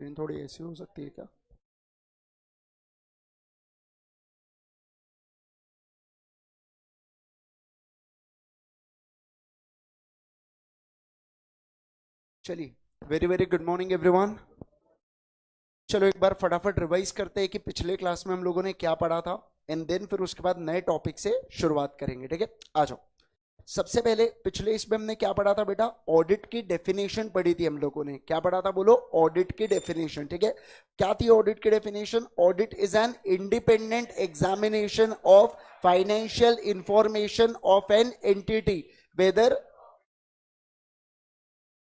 Screen थोड़ी ऐसी हो सकती है क्या? चलिए, very very good morning everyone. चलो एक बार फटाफट रिवाइज करते हैं कि पिछले क्लास में हम लोगों ने क्या पढ़ा था, एंड देन फिर उसके बाद नए टॉपिक से शुरुआत करेंगे। ठीक है, आ जाओ। सबसे पहले पिछले इसमें हमने क्या पढ़ा था बेटा? ऑडिट की डेफिनेशन पढ़ी थी हम लोगों ने। क्या पढ़ा था बोलो? ऑडिट की डेफिनेशन। ठीक है, क्या थी ऑडिट की definition? Audit is an independent examination of financial information of an entity, whether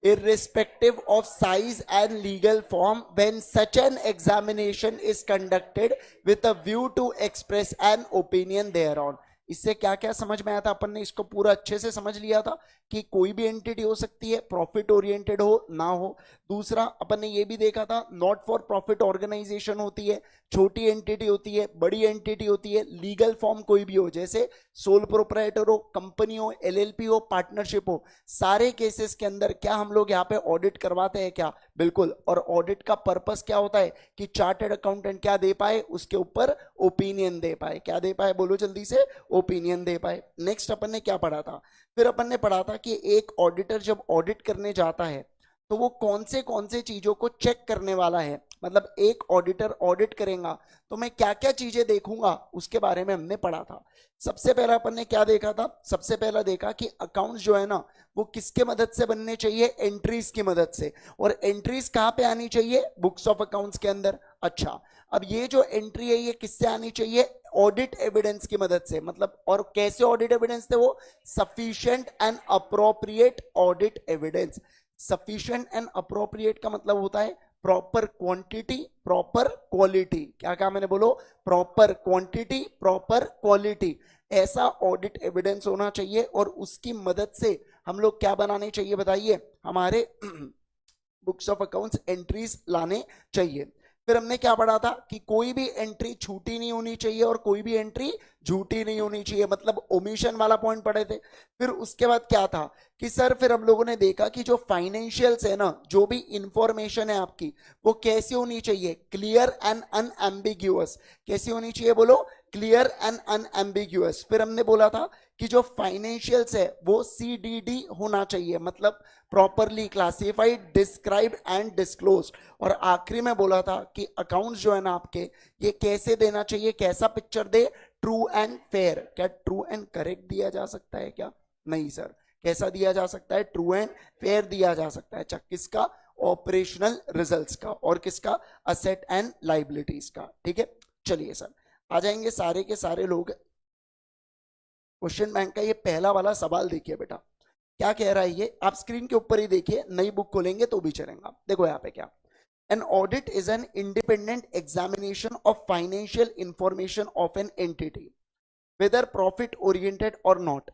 irrespective of size and legal form, when such an examination is conducted with a view to express an opinion thereon. इससे क्या क्या समझ में आया था? अपन ने इसको पूरा अच्छे से समझ लिया था कि कोई भी एंटिटी हो सकती है, प्रॉफिट ओरिएंटेड हो ना हो। दूसरा अपन ने ये भी देखा था, नॉट फॉर प्रॉफिट ऑर्गेनाइजेशन होती है, छोटी एंटिटी होती है, बड़ी एंटिटी होती है, लीगल फॉर्म कोई भी हो, जैसे सोल प्रोप्राइटर हो, कंपनी हो, एलएलपी हो, पार्टनरशिप हो। सारे केसेस के अंदर क्या हम लोग यहाँ पे ऑडिट करवाते हैं क्या? बिल्कुल। और ऑडिट का पर्पस क्या होता है कि चार्टर्ड अकाउंटेंट क्या दे पाए, उसके ऊपर ओपिनियन दे पाए। क्या दे पाए बोलो जल्दी से? ओपिनियन दे पाए। नेक्स्ट अपन ने क्या पढ़ा था? फिर अपन ने पढ़ा था कि एक ऑडिटर जब ऑडिट करने जाता है तो वो कौन से चीजों को चेक करने वाला है। मतलब एक ऑडिटर ऑडिट करेगा तो मैं क्या क्या चीजें देखूंगा, उसके बारे में हमने पढ़ा था। सबसे पहला अपन ने क्या देखा था? सबसे पहला देखा कि अकाउंट्स जो है ना, वो किसके मदद से बनने चाहिए? एंट्रीज की मदद से। और एंट्रीज कहां पे आनी चाहिए? बुक्स ऑफ अकाउंट्स के अंदर। अच्छा, अब ये जो एंट्री है ये किससे आनी चाहिए? ऑडिट एविडेंस की मदद से। मतलब और कैसे ऑडिट एविडेंस थे वो? Sufficient and appropriate audit evidence. Sufficient and appropriate का मतलब होता है प्रॉपर क्वांटिटी, प्रॉपर क्वालिटी। क्या कहा मैंने? बोलो, प्रॉपर क्वांटिटी, प्रॉपर क्वालिटी। ऐसा ऑडिट एविडेंस होना चाहिए और उसकी मदद से हम लोग क्या बनाने चाहिए बताइए? हमारे बुक्स ऑफ अकाउंट्स एंट्रीज लाने चाहिए। फिर हमने क्या पढ़ा था कि कोई भी एंट्री छूटी नहीं होनी चाहिए और कोई भी एंट्री झूठी नहीं होनी चाहिए, मतलब ओमिशन वाला पॉइंट पढ़े थे। फिर उसके बाद क्या था कि सर फिर हम लोगों ने देखा कि जो फाइनेंशियल्स है ना, जो भी इंफॉर्मेशन है आपकी, वो कैसी होनी चाहिए? Clear and unambiguous. कैसी होनी चाहिए बोलो? Clear and unambiguous. फिर हमने बोला था कि जो फाइनेंशियल्स है वो सीडीडी होना चाहिए, मतलब properly classified, describe and disclose. और आखिरी में बोला था कि अकाउंट्स जो है ना आपके, ये कैसे देना चाहिए? कैसा picture they? True and fair. क्या ट्रू एंड करेक्ट दिया जा सकता है क्या? नहीं सर। कैसा दिया जा सकता है? ट्रू एंड फेयर दिया जा सकता है। अच्छा, किसका? ऑपरेशनल रिजल्ट्स का। और किसका? असेट एंड लाइबिलिटीज का। ठीक है, चलिए सर आ जाएंगे सारे के सारे लोग। क्वेश्चन बैंक का ये पहला वाला सवाल देखिए बेटा, क्या कह रहा है ये? आप स्क्रीन के ऊपर ही देखिए, नई बुक खोलेंगे तो भी चलेगा। देखो यहाँ पे क्या, an audit is an independent examination of financial information of an entity, whether profit oriented or not,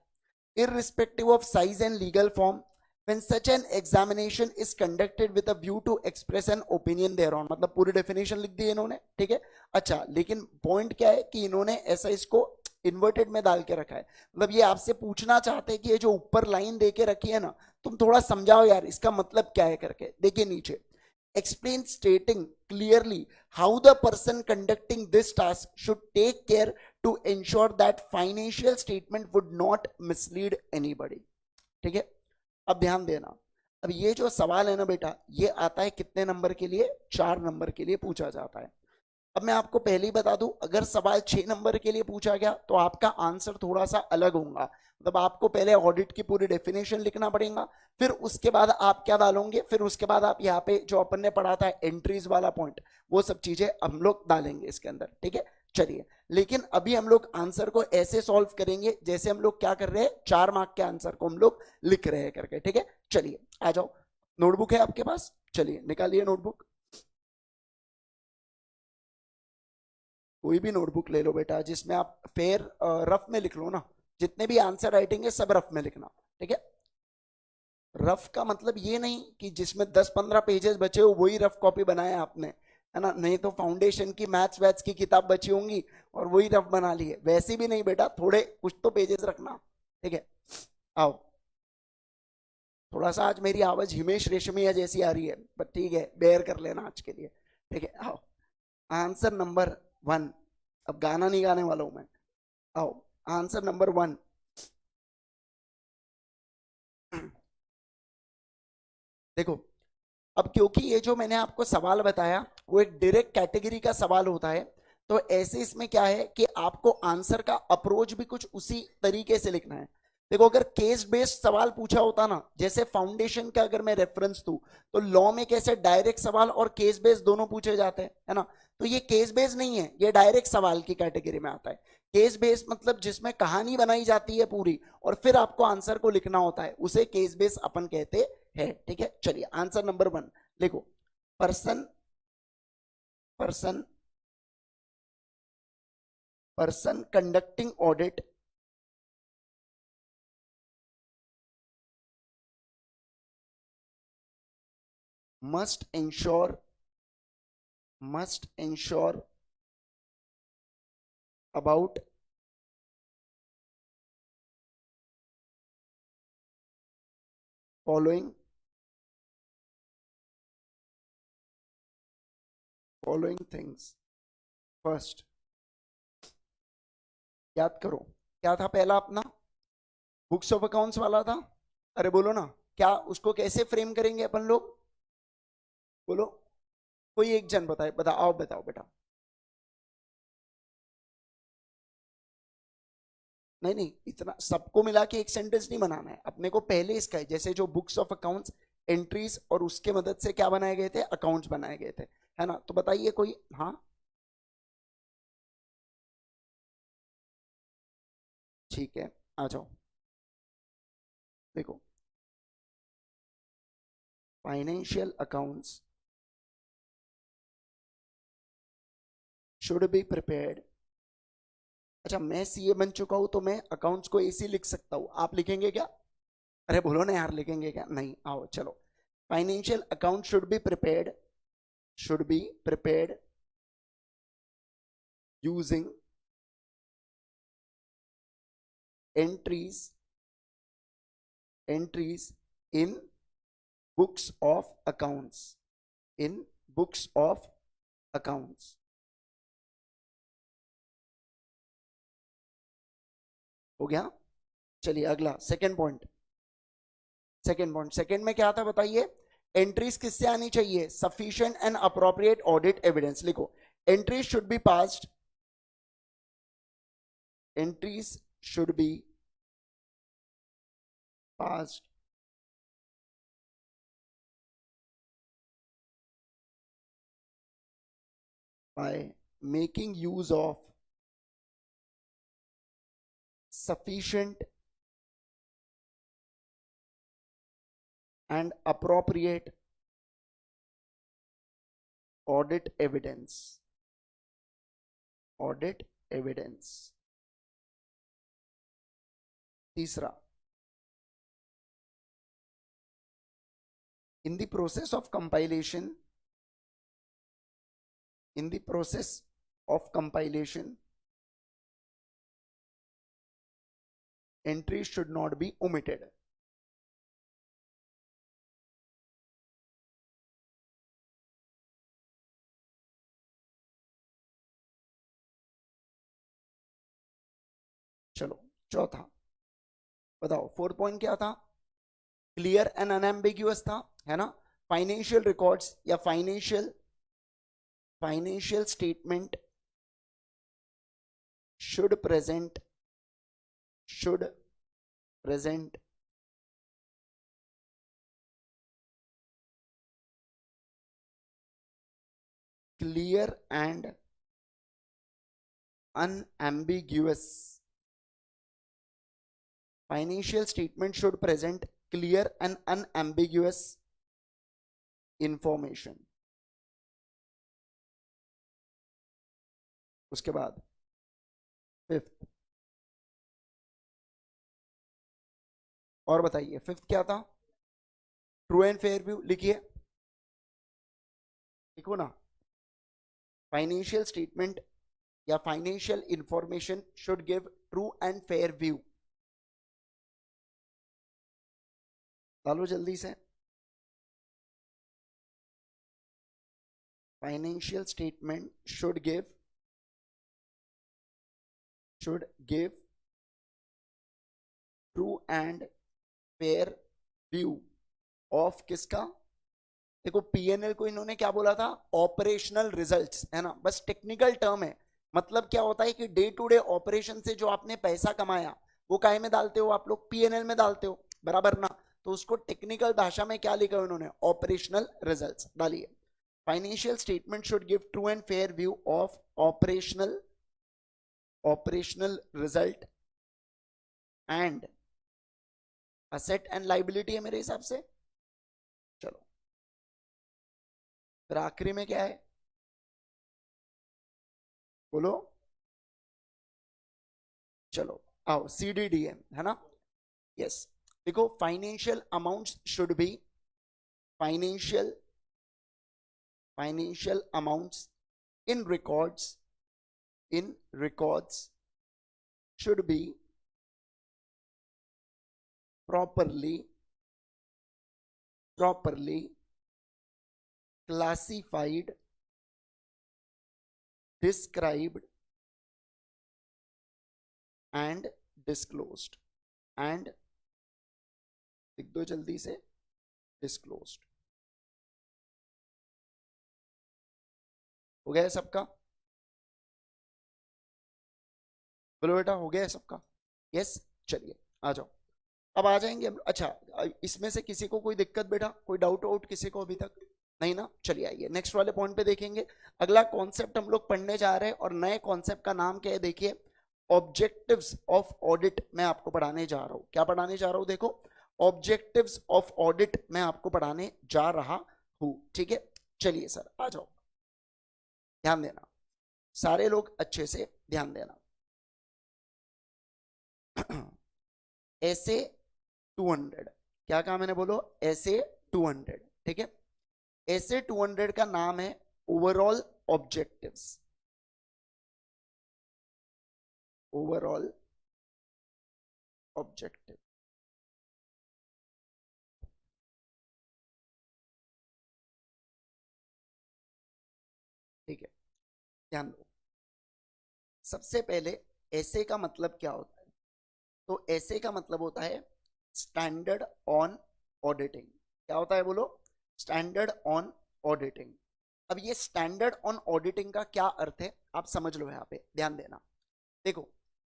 irrespective of size and legal form, when such an examination is conducted with a view to express an opinion thereon। मतलब पूरी definition लिख दी इन्होंने। ठीक है, अच्छा लेकिन point क्या है कि इन्होंने ऐसा इसको इन्वर्टेड में डाल के रखा है। मतलब ये आपसे पूछना चाहते हैं कि ये जो ऊपर लाइन दे के रखी है ना, तुम थोड़ा समझाओ यार इसका मतलब क्या है करके। देखिए नीचे, explain stating clearly how the person conducting this task should take care to ensure that financial statement would not mislead anybody। ठीक है, अब ध्यान देना। अब ये जो सवाल है ना बेटा, ये आता है कितने नंबर के लिए? 4 नंबर के लिए पूछा जाता है। अब मैं आपको पहले ही बता दूं, अगर सवाल 6 नंबर के लिए पूछा गया तो आपका आंसर थोड़ा सा अलग होगा। मतलब आपको पहले ऑडिट की पूरी डेफिनेशन लिखना पड़ेगा, फिर उसके बाद आप क्या डालोगे? फिर उसके बाद आप यहाँ पे जो अपन ने पढ़ा था एंट्रीज वाला पॉइंट, वो सब चीजें हम लोग डालेंगे इसके अंदर। ठीक है, चलिए। लेकिन अभी हम लोग आंसर को ऐसे सॉल्व करेंगे जैसे हम लोग क्या कर रहे हैं, 4 मार्क के आंसर को हम लोग लिख रहे हैं करके। ठीक है, चलिए आ जाओ। नोटबुक है आपके पास? चलिए निकालिए नोटबुक। कोई भी नोटबुक ले लो बेटा जिसमें आप फेयर रफ में लिख लो ना। जितने भी आंसर राइटिंग है सब रफ में लिखना। ठीक है, रफ का मतलब ये नहीं कि जिसमें 10-15 पेजेस बचे हो वही रफ कॉपी बनाया आपने, है ना? नहीं तो फाउंडेशन की मैथ्स वैथ्स की किताब बची होंगी और वही रफ बना ली है, वैसी भी नहीं बेटा, थोड़े कुछ तो पेजेस रखना। ठीक है, आओ थोड़ा सा आज मेरी आवाज हिमेश रेशमिया जैसी आ रही है, पर ठीक है, बेयर कर लेना आज के लिए। ठीक है, आओ आंसर नंबर 1। अब गाना नहीं गाने वाला हूं मैं। आओ आंसर नंबर 1। देखो, अब क्योंकि ये जो मैंने आपको सवाल बताया वो एक डायरेक्ट कैटेगरी का सवाल होता है, तो ऐसे इसमें क्या है कि आपको आंसर का अप्रोच भी कुछ उसी तरीके से लिखना है। देखो, अगर केस बेस्ड सवाल पूछा होता ना, जैसे फाउंडेशन का अगर मैं रेफरेंस दूं, तो लॉ में कैसे डायरेक्ट सवाल और केस बेस्ड दोनों पूछे जाते हैं, है ना। तो ये केस बेस्ड नहीं है, ये डायरेक्ट सवाल की कैटेगरी में आता है। केस बेस्ड मतलब जिसमें कहानी बनाई जाती है पूरी और फिर आपको आंसर को लिखना होता है, उसे केस बेस्ड अपन कहते है। ठीक है, चलिए आंसर नंबर 1 देखो। Person person person conducting audit must ensure about following things। First, याद करो क्या था पहला अपना, बुक्स ऑफ अकाउंट्स वाला था। अरे बोलो ना, क्या उसको कैसे फ्रेम करेंगे अपन लोग, बोलो। कोई एक जन बताए, बताओ बताओ बेटा। नहीं नहीं, इतना सबको मिला के एक सेंटेंस नहीं बनाना है अपने को, पहले इसका है। जैसे जो बुक्स ऑफ अकाउंट्स एंट्रीज और उसके मदद से क्या बनाए गए थे, अकाउंट्स बनाए गए थे, है ना। तो बताइए कोई। हाँ ठीक है, आ जाओ। देखो, financial accounts should be prepared. अच्छा, मैं सीए बन चुका हूं तो मैं अकाउंट्स को ऐसे लिख सकता हूं, आप लिखेंगे क्या? अरे बोलो ना यार, लिखेंगे क्या? नहीं, आओ चलो। Financial account should be prepared using entries in books of accounts. हो गया। चलिए अगला सेकंड में क्या था बताइए। एंट्रीज किससे आनी चाहिए? Sufficient and appropriate audit evidence. लिखो, entries should be passed entries should be passed by making use of sufficient and appropriate audit evidence। तीसरा, in the process of compilation entries should not be omitted। चलो चौथा बताओ, 4 point क्या था? Clear and अनएम्बिग्यूअस था, है ना। फाइनेंशियल रिकॉर्ड्स या financial statement should present clear and unambiguous financial statement should present clear and unambiguous information। उसके बाद फिफ्थ, और बताइए फिफ्थ क्या था? True and fair view. लिखिए, लिखो ना। फाइनेंशियल स्टेटमेंट या financial information should give true and fair view. डालो जल्दी से। Financial statement should give true and fair view of किसका? देखो पीएनएल को इन्होंने क्या बोला था? ऑपरेशनल रिजल्ट्स, है ना, बस टेक्निकल टर्म है। मतलब क्या होता है कि डे टू डे ऑपरेशन से जो आपने पैसा कमाया वो काहे में डालते हो आप लोग? पीएनएल में डालते हो, बराबर ना? तो उसको टेक्निकल भाषा में क्या लिखा है उन्होंने? ऑपरेशनल रिजल्ट्स डालिए। Financial statement should give true and fair view of operational result and asset and liability है मेरे हिसाब से। चलो फिर आखिरी में क्या है बोलो? चलो आओ, सीडीडीएम है ना? यस। देखो financial amounts should be financial amounts in records should be properly classified, described and disclosed, and लिख दो जल्दी से, disclosed। हो गया सबका? बोलो बेटा, हो गया सबका? यस। चलिए आ जाओ, अब आ जाएंगे हम। अच्छा, इसमें से किसी को कोई दिक्कत बेटा, कोई डाउट आउट किसी को अभी तक नहीं ना? चलिए आइए नेक्स्ट वाले पॉइंट पे देखेंगे। अगला कॉन्सेप्ट हम लोग पढ़ने जा रहे हैं और नए कॉन्सेप्ट का नाम क्या है? देखिए, ऑब्जेक्टिव्स ऑफ ऑडिट मैं आपको पढ़ाने जा रहा हूं। क्या पढ़ाने जा रहा हूं? देखो, ऑब्जेक्टिव्स ऑफ ऑडिट मैं आपको पढ़ाने जा रहा हूं, ठीक है? चलिए सर आ जाओ, ध्यान देना, सारे लोग अच्छे से ध्यान देना। ऐसे 200, क्या कहा मैंने? बोलो ऐसे 200, ठीक है? ऐसे 200 का नाम है ओवरऑल ऑब्जेक्टिव्स। ओवरऑल ऑब्जेक्टिव, ठीक है? ध्यान दो, सबसे पहले ऐसे का मतलब क्या होता है? तो ऐसे का मतलब होता है स्टैंडर्ड ऑन ऑडिटिंग। क्या होता है बोलो? Standard on auditing. अब ये स्टैंडर्ड ऑन ऑडिटिंग का क्या अर्थ है आप समझ लो, यहां पे ध्यान देना। देखो,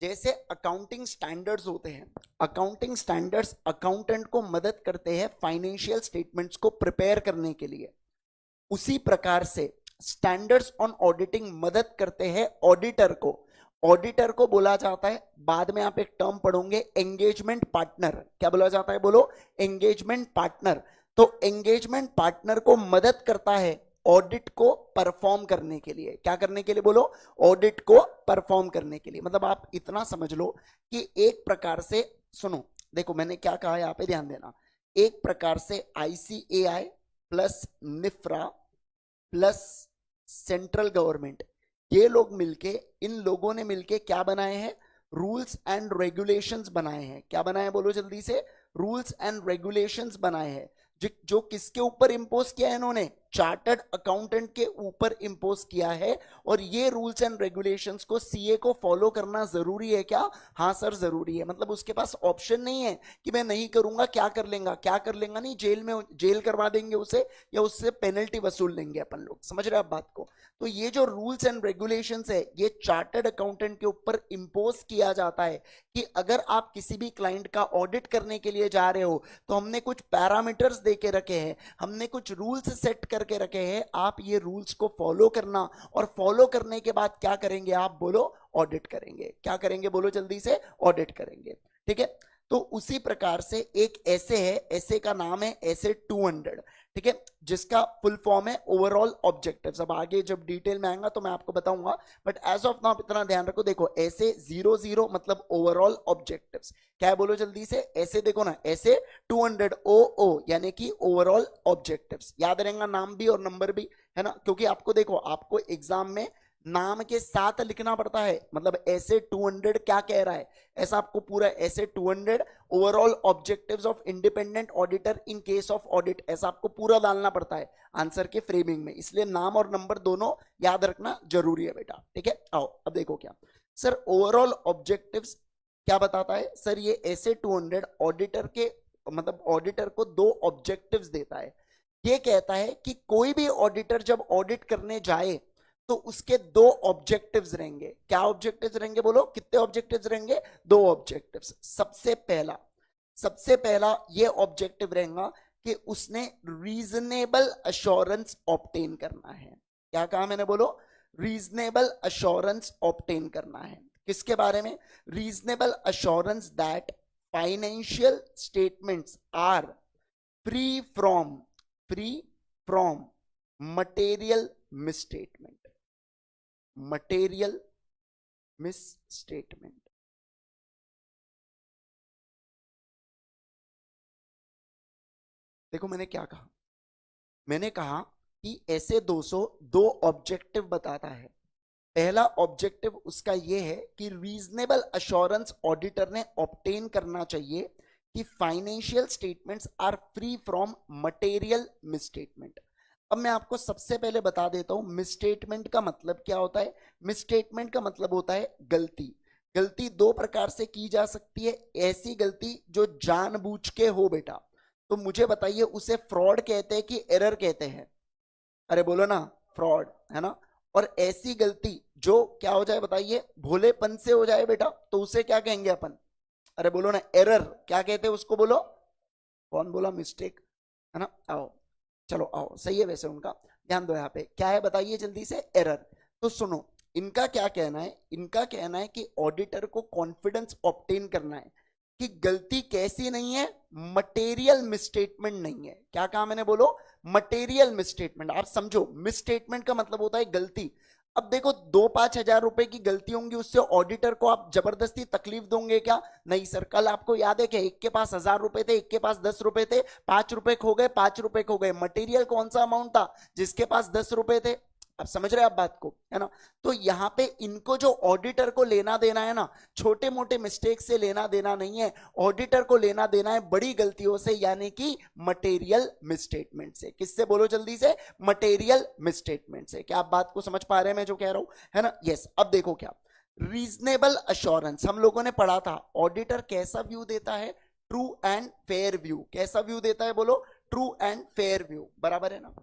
जैसे अकाउंटिंग स्टैंडर्ड्स होते हैं, अकाउंटिंग स्टैंडर्ड्स अकाउंटेंट को मदद करते हैं फाइनेंशियल स्टेटमेंट्स को प्रिपेयर करने के लिए, उसी प्रकार से स्टैंडर्ड्स ऑन ऑडिटिंग मदद करते हैं ऑडिटर को। ऑडिटर को बोला जाता है, बाद में आप एक टर्म पढ़ोगे, एंगेजमेंट पार्टनर। क्या बोला जाता है बोलो? Engagement partner. तो एंगेजमेंट पार्टनर को मदद करता है ऑडिट को परफॉर्म करने के लिए। क्या करने के लिए बोलो? ऑडिट को परफॉर्म करने के लिए। मतलब आप इतना समझ लो कि एक प्रकार से, सुनो देखो मैंने क्या कहा यहां पे, ध्यान देना, एक प्रकार से ICAI plus NFRA plus central government, ये लोग मिलके, इन लोगों ने मिलके क्या बनाए हैं? रूल्स एंड रेगुलेशंस बनाए हैं। क्या बनाए हैं बोलो जल्दी से? रूल्स एंड रेगुलेशंस बनाए हैं, जो किसके ऊपर इंपोज किया है इन्होंने? चार्टर्ड अकाउंटेंट के ऊपर इंपोज किया है। और ये रूल्स एंड रेगुलेशंस को सीए को फॉलो करना जरूरी है क्या? हाँ सर जरूरी है। मतलब उसके पास ऑप्शन नहीं है कि मैं नहीं करूंगा, क्या कर लेगा, क्या कर लेगा नहीं, जेल करवा देंगे उसे, या उससे पेनल्टी वसूल लेंगे अपन लोग। समझ रहे हैं आप बात को? तो ये जो रूल्स एंड रेगुलेशंस है, ये चार्टर्ड अकाउंटेंट के ऊपर इंपोज किया जाता है कि अगर आप किसी भी क्लाइंट का ऑडिट करने के लिए जा रहे हो तो हमने कुछ पैरामीटर्स दे के रखे हैं, हमने कुछ रूल्स सेट करके रखे हैं, आप ये रूल्स को फॉलो करना, और फॉलो करने के बाद क्या करेंगे आप बोलो? ऑडिट करेंगे। क्या करेंगे बोलो जल्दी से? ऑडिट करेंगे, ठीक है? तो उसी प्रकार से एक ऐसे है, ऐसे का नाम है ऐसे 200, ठीक है, जिसका फुल फॉर्म है ओवरऑल ऑब्जेक्टिव्स। अब आगे जब डिटेल में आएगा तो मैं आपको बताऊंगा, बट एज ऑफ नाउ इतना ध्यान रखो। देखो ऐसे 00 मतलब ओवरऑल ऑब्जेक्टिव्स। क्या है बोलो जल्दी से? ऐसे देखो ना, ऐसे 200 OO यानी कि ओवरऑल ऑब्जेक्टिव्स। याद रहेगा नाम भी और नंबर भी, है ना? क्योंकि आपको देखो, आपको एग्जाम में नाम के साथ लिखना पड़ता है, मतलब ऐसे 200 क्या कह रहा है, ऐसा आपको पूरा ऐसे 200 overall objectives of independent auditor in case of audit, ऐसा आपको पूरा डालना पड़ता है आंसर के फ्रेमिंग में, इसलिए नाम और नंबर दोनों याद रखना जरूरी है बेटा, ठीक है। आओ अब देखो क्या सर ओवरऑल ऑब्जेक्टिव्स क्या बताता है सर, ये ऐसे 200 ऑडिटर के मतलब ऑडिटर को दो ऑब्जेक्टिव्स देता है, ये कहता है कि कोई भी ऑडिटर जब ऑडिट करने जाए तो उसके दो ऑब्जेक्टिव्स रहेंगे, क्या ऑब्जेक्टिव्स रहेंगे बोलो, कितने ऑब्जेक्टिव्स रहेंगे, दो ऑब्जेक्टिव्स। सबसे पहला ये ऑब्जेक्टिव रहेगा कि उसने रीजनेबल अश्योरेंस ऑब्टेन करना है, क्या कहा मैंने बोलो, रीजनेबल अश्योरेंस ऑब्टेन करना है, किसके बारे में, reasonable assurance that financial statements are free from material misstatement, material misstatement. देखो मैंने क्या कहा, मैंने कहा कि ऐसे 202 ऑब्जेक्टिव बताता है, पहला ऑब्जेक्टिव उसका यह है कि रीजनेबल अश्योरेंस ऑडिटर ने ऑब्टेन करना चाहिए कि financial statements are free from material misstatement. अब मैं आपको सबसे पहले बता देता हूं मिसस्टेटमेंट का मतलब क्या होता है। मिसस्टेटमेंट का मतलब होता है गलती। गलती दो प्रकार से की जा सकती है, ऐसी गलती जो जानबूझ के हो बेटा, तो मुझे बताइए उसे फ्रॉड कहते हैं कि एरर कहते हैं, अरे बोलो ना, फ्रॉड है ना। और ऐसी गलती जो क्या हो जाए बताइए, भोलेपन से हो जाए बेटा, तो उसे क्या कहेंगे अपन, अरे बोलो ना, एरर, क्या कहते हैं उसको बोलो, कौन बोला मिस्टेक, है ना। आओ चलो आओ, सही है वैसे उनका, ध्यान दो यहाँ पे क्या है बताइए जल्दी से, एरर। तो सुनो इनका क्या कहना है, इनका कहना है कि ऑडिटर को कॉन्फिडेंस ऑब्टेन करना है कि गलती कैसी नहीं है, मटेरियल मिसस्टेटमेंट नहीं है। क्या कहा मैंने बोलो, मटेरियल मिसस्टेटमेंट। आप समझो मिसस्टेटमेंट का मतलब होता है गलती। अब देखो 2-5 हजार रुपए की गलती होंगी, उससे ऑडिटर को आप जबरदस्ती तकलीफ दोगे क्या, नहीं सर। कल आपको याद है कि एक के पास 1000 रुपए थे, एक के पास 10 रुपए थे, 5 रुपए खो गए, 5 रुपए खो गए, मटेरियल कौन सा अमाउंट था, जिसके पास 10 रुपए थे। आप समझ रहे हैं आप बात को, है ना। तो यहाँ पे इनको जो ऑडिटर को लेना देना है ना, छोटे मोटे मिस्टेक से लेना देना नहीं है, ऑडिटर को लेना देना है बड़ी गलतियों से, यानी कि मटेरियल मिसस्टेटमेंट से। किससे बोलो जल्दी से, मटेरियल मिसस्टेटमेंट से। क्या आप बात को समझ पा रहे हैं मैं जो कह रहा हूं, है ना। यस अब देखो क्या रीजनेबल अश्योरेंस हम लोगों ने पढ़ा था, ऑडिटर कैसा व्यू देता है, ट्रू एंड फेयर व्यू। कैसा व्यू देता है बोलो, ट्रू एंड फेयर व्यू, बराबर है ना।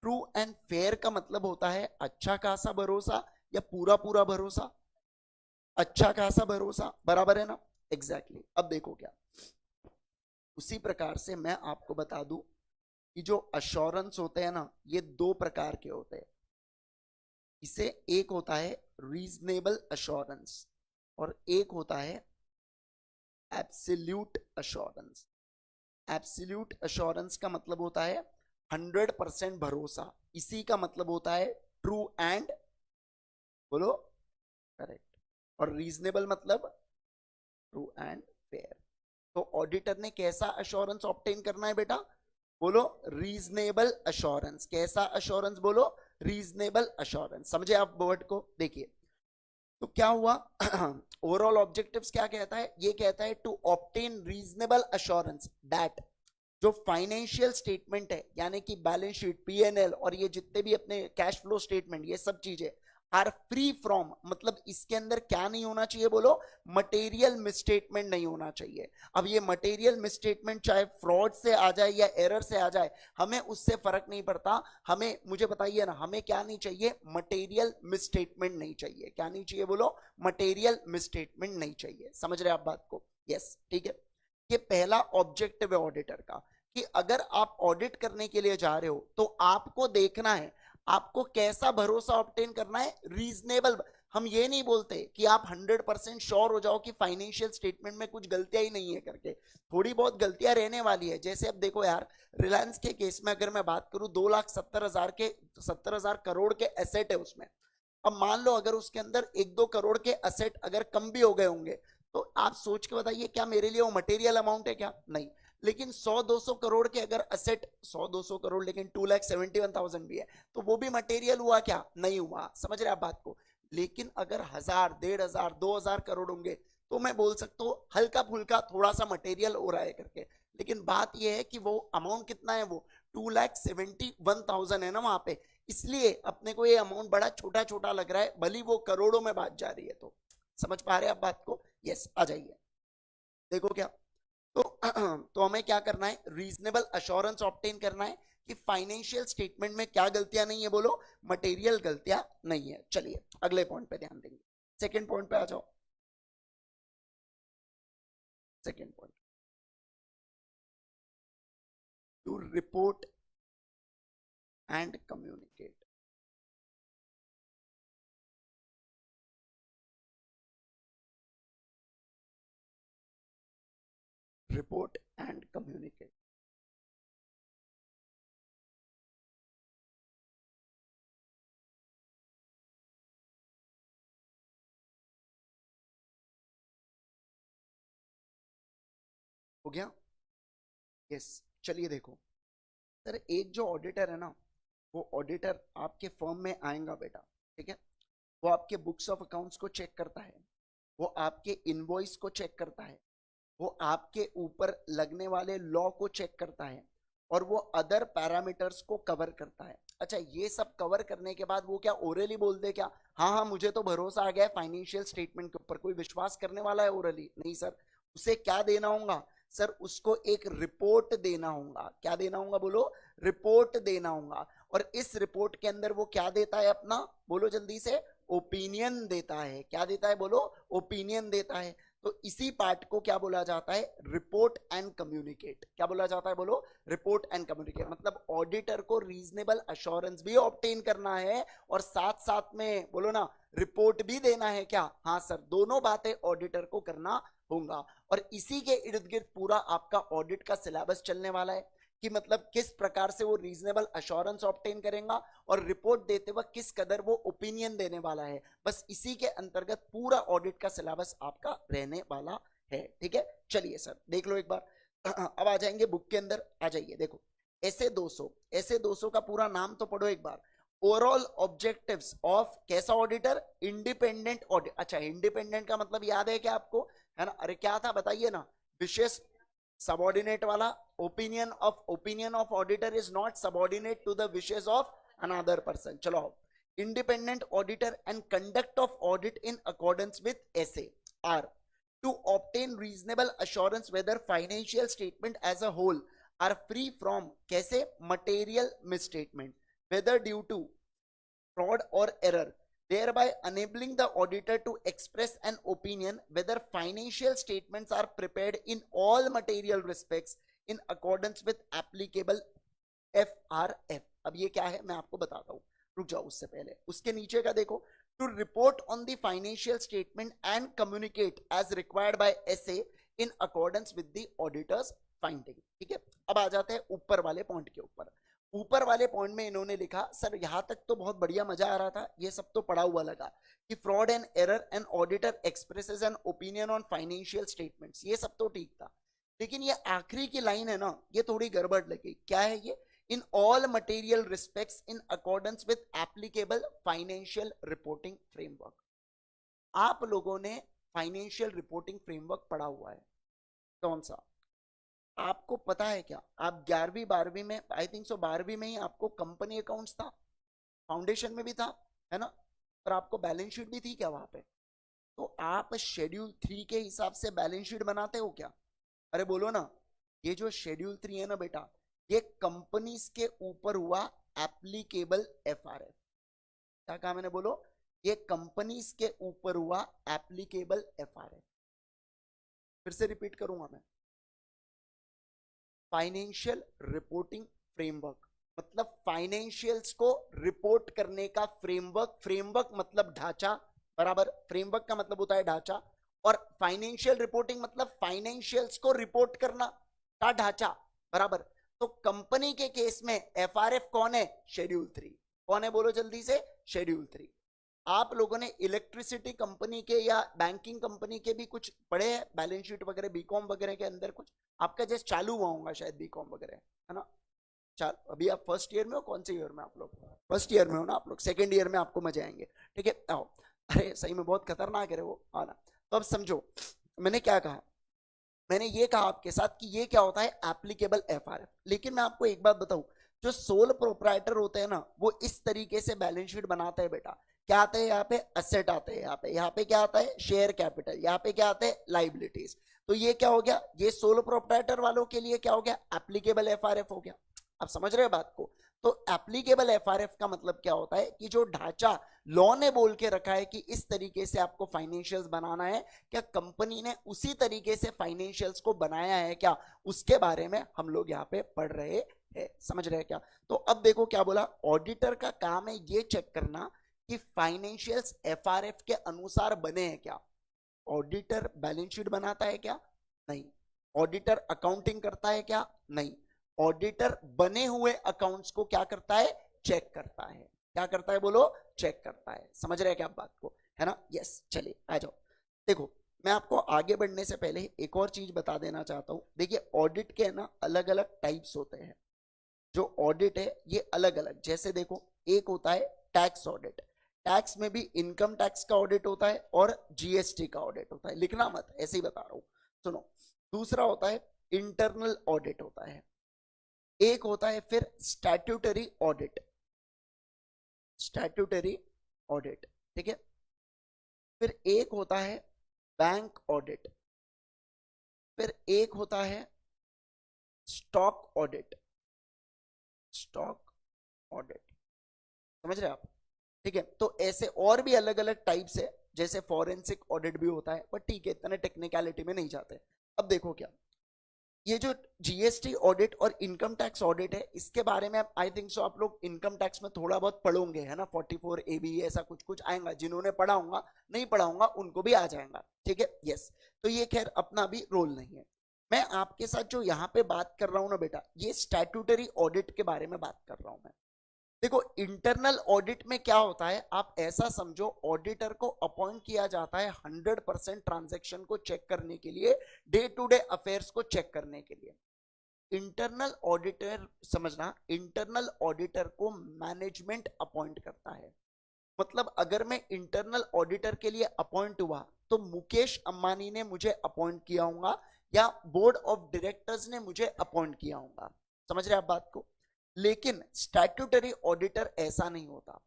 ट्रू एंड फेयर का मतलब होता है अच्छा खासा भरोसा या पूरा पूरा भरोसा, अच्छा खासा भरोसा, बराबर है ना। Exactly exactly. अब देखो क्या, उसी प्रकार से मैं आपको बता दूं कि जो अश्योरेंस होते हैं ना, ये दो प्रकार के होते हैं। इसे एक होता है रीजनेबल अश्योरेंस और एक होता है एब्सोल्यूट अश्योरेंस। एब्सोल्यूट अश्योरेंस का मतलब होता है 100% भरोसा, इसी का मतलब होता है ट्रू एंड, बोलो करेक्ट, और रीजनेबल मतलब ट्रू एंड फेयर। तो ऑडिटर ने कैसा अश्योरेंस ऑब्टेन करना है बेटा, बोलो रीजनेबल अश्योरेंस। कैसा अश्योरेंस बोलो, रीजनेबल अश्योरेंस। समझे आप वर्ड को, देखिए तो क्या हुआ ओवरऑल ऑब्जेक्टिव्स क्या कहता है, ये कहता है to obtain reasonable assurance that जो फाइनेंशियल स्टेटमेंट है, यानी कि बैलेंस शीट, पीएनएल और ये जितने भी अपने कैश फ्लो स्टेटमेंट, ये सब चीजें आर फ्री फ्रॉम, मतलब इसके अंदर क्या नहीं होना चाहिए बोलो, मटेरियल मिसस्टेटमेंट नहीं होना चाहिए। अब ये मटेरियल मिसस्टेटमेंट चाहे फ्रॉड से आ जाए या एरर से आ जाए, हमें उससे फर्क नहीं पड़ता, हमें मुझे बताइए ना, हमें क्या नहीं चाहिए, मटेरियल मिसस्टेटमेंट नहीं चाहिए। क्या नहीं चाहिए बोलो, मटेरियल मिसस्टेटमेंट नहीं चाहिए। समझ रहे आप बात को, यस ठीक है। ये पहला ऑब्जेक्टिव है ऑडिटर का, कि अगर आप ऑडिट करने के लिए जा रहे हो तो आपको देखना है, आपको कैसा भरोसा ऑब्टेन करना है, रीजनेबल। हम ये नहीं बोलते कि आप 100% श्योर हो जाओ कि फाइनेंशियल स्टेटमेंट में कुछ गलतियां ही नहीं है करके, थोड़ी बहुत गलतियां रहने वाली है। जैसे अब देखो यार, रिलायंस के केस में अगर मैं बात करूं, 2,70,000 के 70,000 करोड़ के एसेट है उसमें। अब मान लो अगर उसके अंदर 1-2 करोड़ के एसेट अगर कम भी हो गए होंगे, तो आप सोच के बताइए क्या मेरे लिए वो मटेरियल अमाउंट है क्या, नहीं। लेकिन 100-200 करोड़ के अगर असेट, 100-200 करोड़ लेकिन 2,71,000 भी है, तो वो भी मटेरियल हुआ क्या? नहीं हुआ। समझ रहे आप बात को? लेकिन अगर 1,000, 1,500, 2,000 करोड़ होंगे तो मैं बोल सकता हूँ हल्का फुल्का थोड़ा सा मटेरियल हो रहा है करके। लेकिन बात यह है कि वो अमाउंट कितना है, वो 2,71,000 है ना वहां पे, इसलिए अपने को ये अमाउंट बड़ा छोटा छोटा लग रहा है, भली वो करोड़ों में बात जा रही है। तो समझ पा रहे हैं आप बात को? यस, आ जाइए देखो क्या। तो तो हमें क्या करना है, रीजनेबल अश्योरेंस ऑब्टेन करना है कि फाइनेंशियल स्टेटमेंट में क्या गलतियां नहीं है, बोलो, मटेरियल गलतियां नहीं है। चलिए अगले पॉइंट पे ध्यान देंगे, सेकंड पॉइंट पे आ जाओ। Second point, to report and communicate. Report and communicate. हो गया? यस। चलिए देखो सर, एक जो ऑडिटर है ना, वो ऑडिटर आपके फर्म में आएगा बेटा, ठीक है, वो आपके बुक्स ऑफ अकाउंट्स को चेक करता है, वो आपके इनवॉइस को चेक करता है, वो आपके ऊपर लगने वाले लॉ को चेक करता है, और वो अदर पैरामीटर्स को कवर करता है। अच्छा, ये सब कवर करने के बाद वो क्या ओरली बोल दे क्या, हाँ हाँ मुझे तो भरोसा आ गया है फाइनेंशियल स्टेटमेंट के ऊपर, कोई विश्वास करने वाला है ओरली? नहीं सर, उसे क्या देना होगा सर, उसको एक रिपोर्ट देना होगा। क्या देना होगा बोलो? रिपोर्ट देना होगा। और इस रिपोर्ट के अंदर वो क्या देता है अपना, बोलो जल्दी से, ओपिनियन देता है। क्या देता है बोलो? ओपिनियन देता है। तो इसी पार्ट को क्या बोला जाता है, रिपोर्ट एंड कम्युनिकेट। क्या बोला जाता है बोलो? Report and communicate. मतलब ऑडिटर को रीजनेबल अश्योरेंस भी ऑब्टेन करना है और साथ साथ में बोलो ना रिपोर्ट भी देना है। क्या? हाँ सर, दोनों बातें ऑडिटर को करना होगा। और इसी के इर्द गिर्द पूरा आपका ऑडिट का सिलेबस चलने वाला है कि मतलब किस प्रकार से वो रीजनेबल अश्योरेंस ऑब्टेन करेगा और रिपोर्ट देते वक्त किस कदर वो ओपिनियन देने वाला है। बस इसी के अंतर्गत पूरा ऑडिट का सिलेबस आपका रहने वाला है। ठीक है, चलिए सर देख लो एक बार। अब आ जाएंगे बुक के अंदर, आ जाइए देखो। ऐसे 200, ऐसे 200 का पूरा नाम तो पढ़ो एक बार। ओवरऑल ऑब्जेक्टिव्स ऑफ कैसा ऑडिटर? Independent audit. अच्छा, इंडिपेंडेंट का मतलब याद है क्या आपको? है ना? अरे क्या था बताइए ना, विशेष सबऑर्डिनेट वाला। Opinion of auditor is not subordinate to the wishes of another person. चलो, independent auditor and conduct of audit in accordance with SA are to obtain reasonable assurance whether financial statement as a whole are free from कैसे material misstatement, whether due to fraud or error, thereby enabling the auditor to express an opinion whether financial statements are prepared in all material respects in accordance with applicable FRF। अब ये क्या है मैं आपको बताता हूँ, रुक जाओ, उससे पहले उसके नीचे का देखो। To report on the financial statement and communicate as required by SA in accordance with the auditor's finding. ठीक है, अब आ जाते हैं ऊपर वाले पॉइंट के ऊपर। ऊपर वाले पॉइंट में इन्होंने लिखा, सर यहां तक तो बहुत बढ़िया मजा आ रहा था, ये सब तो पढ़ा हुआ लगा कि fraud and error and auditor expresses an opinion on financial statements, ये सब तो ठीक था। लेकिन ये आखिरी की लाइन है ना, ये थोड़ी गड़बड़ लगी। क्या है ये? in all material respects in accordance with applicable financial reporting framework। आप लोगों ने फाइनेंशियल रिपोर्टिंग फ्रेमवर्क पढ़ा हुआ है, कौन सा? आपको पता है क्या? आप 11वीं 12वीं में, आई थिंक सो 12वीं में ही आपको कंपनी अकाउंट्स था, फाउंडेशन में भी था, है ना? और आपको बैलेंस शीट भी थी क्या वहां पे? तो आप शेड्यूल 3 के हिसाब से बैलेंस शीट बनाते हो क्या? अरे बोलो ना। ये जो शेड्यूल 3 है ना बेटा, ये कंपनीज के ऊपर हुआ एप्लीकेबल एफआरएफ। क्या कहा मैंने? बोलो, ये कंपनीज के ऊपर हुआ एप्लीकेबल एफआरएफ। फिर से रिपीट करूंगा मैं। फाइनेंशियल रिपोर्टिंग फ्रेमवर्क मतलब फाइनेंशियल्स को रिपोर्ट करने का फ्रेमवर्क। फ्रेमवर्क मतलब ढांचा, बराबर। फ्रेमवर्क का मतलब होता है ढांचा, और फाइनेंशियल रिपोर्टिंग मतलब फाइनेंशियल्स को रिपोर्ट करना का ढांचा, बराबर। तो कंपनी के केस में एफआरएफ कौन है? शेड्यूल 3। कौन है बोलो जल्दी से? शेड्यूल 3। आप लोगों ने इलेक्ट्रिसिटी कंपनी के या बैंकिंग कंपनी के भी कुछ पढ़े हैं बैलेंस शीट वगैरह बीकॉम वगैरह के अंदर? कुछ आपका जैसे चालू हुआ होगा शायद बीकॉम वगैरह, है ना? चल अभी आप फर्स्ट ईयर में हो, कौन से ईयर में आप लोग? फर्स्ट ईयर में हो ना आप लोग, सेकंड ईयर में आपको मजे आएंगे, ठीक है? आओ। अरे सही में बहुत खतरनाक है वो, आना। तो अब समझो मैंने क्या कहा। मैंने ये कहा आपके साथ कि ये क्या होता है, एप्लीकेबल एफआरएफ। लेकिन मैं आपको एक बात बताऊं, जो सोल प्रोप्राइटर होते हैं ना, वो इस तरीके से बैलेंस शीट बनाते हैं बेटा। क्या आता है यहाँ पे? असेट आते हैं, यहाँ पे क्या आता है? Share capital. यहाँ पे क्या आता है? लाइबिलिटीज। तो ये क्या हो गया? ये सोल प्रोप्राइटर वालों के लिए क्या हो गया? एप्लीकेबल एफआरएफ हो गया। आप समझ रहे हो बात को? तो एप्लीकेबल एफआरएफ का मतलब क्या होता है कि जो ढांचा लॉ ने बोल के रखा है कि इस तरीके से आपको फाइनेंशियल्स बनाना है, क्या कंपनी ने उसी तरीके से फाइनेंशियल्स को बनाया है क्या, उसके बारे में हम लोग यहाँ पे पढ़ रहे हैं। समझ रहे हैं क्या? तो अब देखो क्या बोला, ऑडिटर का काम है ये चेक करना कि फाइनेंशियल्स एफआरएफ के अनुसार बने हैं क्या। ऑडिटर बैलेंस शीट बनाता है क्या? नहीं। ऑडिटर अकाउंटिंग करता है क्या? नहीं। ऑडिटर बने हुए अकाउंट्स को क्या करता है? चेक करता है। क्या करता है बोलो? चेक करता है। समझ रहे हैं क्या आप बात को, है ना? यस। चलिए आ जाओ। देखो मैं आपको आगे बढ़ने से पहले एक और चीज बता देना चाहता हूं। देखिए ऑडिट के ना अलग अलग टाइप्स होते हैं। जो ऑडिट है ये अलग अलग, जैसे देखो एक होता है टैक्स ऑडिट। टैक्स में भी इनकम टैक्स का ऑडिट होता है और जीएसटी का ऑडिट होता है। लिखना मत, ऐसे ही बता रहा हूं, सुनो। दूसरा होता है इंटरनल ऑडिट होता है। एक होता है फिर स्टैट्यूटरी ऑडिट। स्टैट्यूटरी ऑडिट, ठीक है? फिर एक होता है बैंक ऑडिट। फिर एक होता है स्टॉक ऑडिट। स्टॉक ऑडिट, समझ रहे आप? ठीक है, तो ऐसे और भी अलग अलग टाइप्स है, जैसे फॉरेंसिक ऑडिट भी होता है, बट ठीक है इतने टेक्निकलिटी में नहीं जाते। अब देखो क्या, ये जो जीएसटी ऑडिट और इनकम टैक्स ऑडिट है, इसके बारे में आई थिंक सो आप लोग इनकम टैक्स में थोड़ा बहुत पढ़ोगे, है ना? 44 AB ऐसा कुछ कुछ आएगा, जिन्होंने पढ़ा होगा, नहीं पढ़ा होगा उनको भी आ जाएगा, ठीक है? यस। तो ये खैर अपना भी रोल नहीं है। मैं आपके साथ जो यहाँ पे बात कर रहा हूँ ना बेटा, ये स्टैट्यूटरी ऑडिट के बारे में बात कर रहा हूँ मैं। देखो इंटरनल ऑडिट में क्या होता है, आप ऐसा समझो ऑडिटर को अपॉइंट किया जाता है 100% ट्रांजैक्शन को चेक करने के लिए, डे टू डे अफेयर्स को चेक करने के लिए। इंटरनल ऑडिटर, समझना, इंटरनल ऑडिटर को मैनेजमेंट अपॉइंट करता है। मतलब अगर मैं इंटरनल ऑडिटर के लिए अपॉइंट हुआ तो मुकेश अंबानी ने मुझे अपॉइंट किया होगा या बोर्ड ऑफ डायरेक्टर्स ने मुझे अपॉइंट किया होगा। समझ रहे आप बात को? लेकिन स्टैट्यूटरी ऑडिटर ऐसा नहीं होता।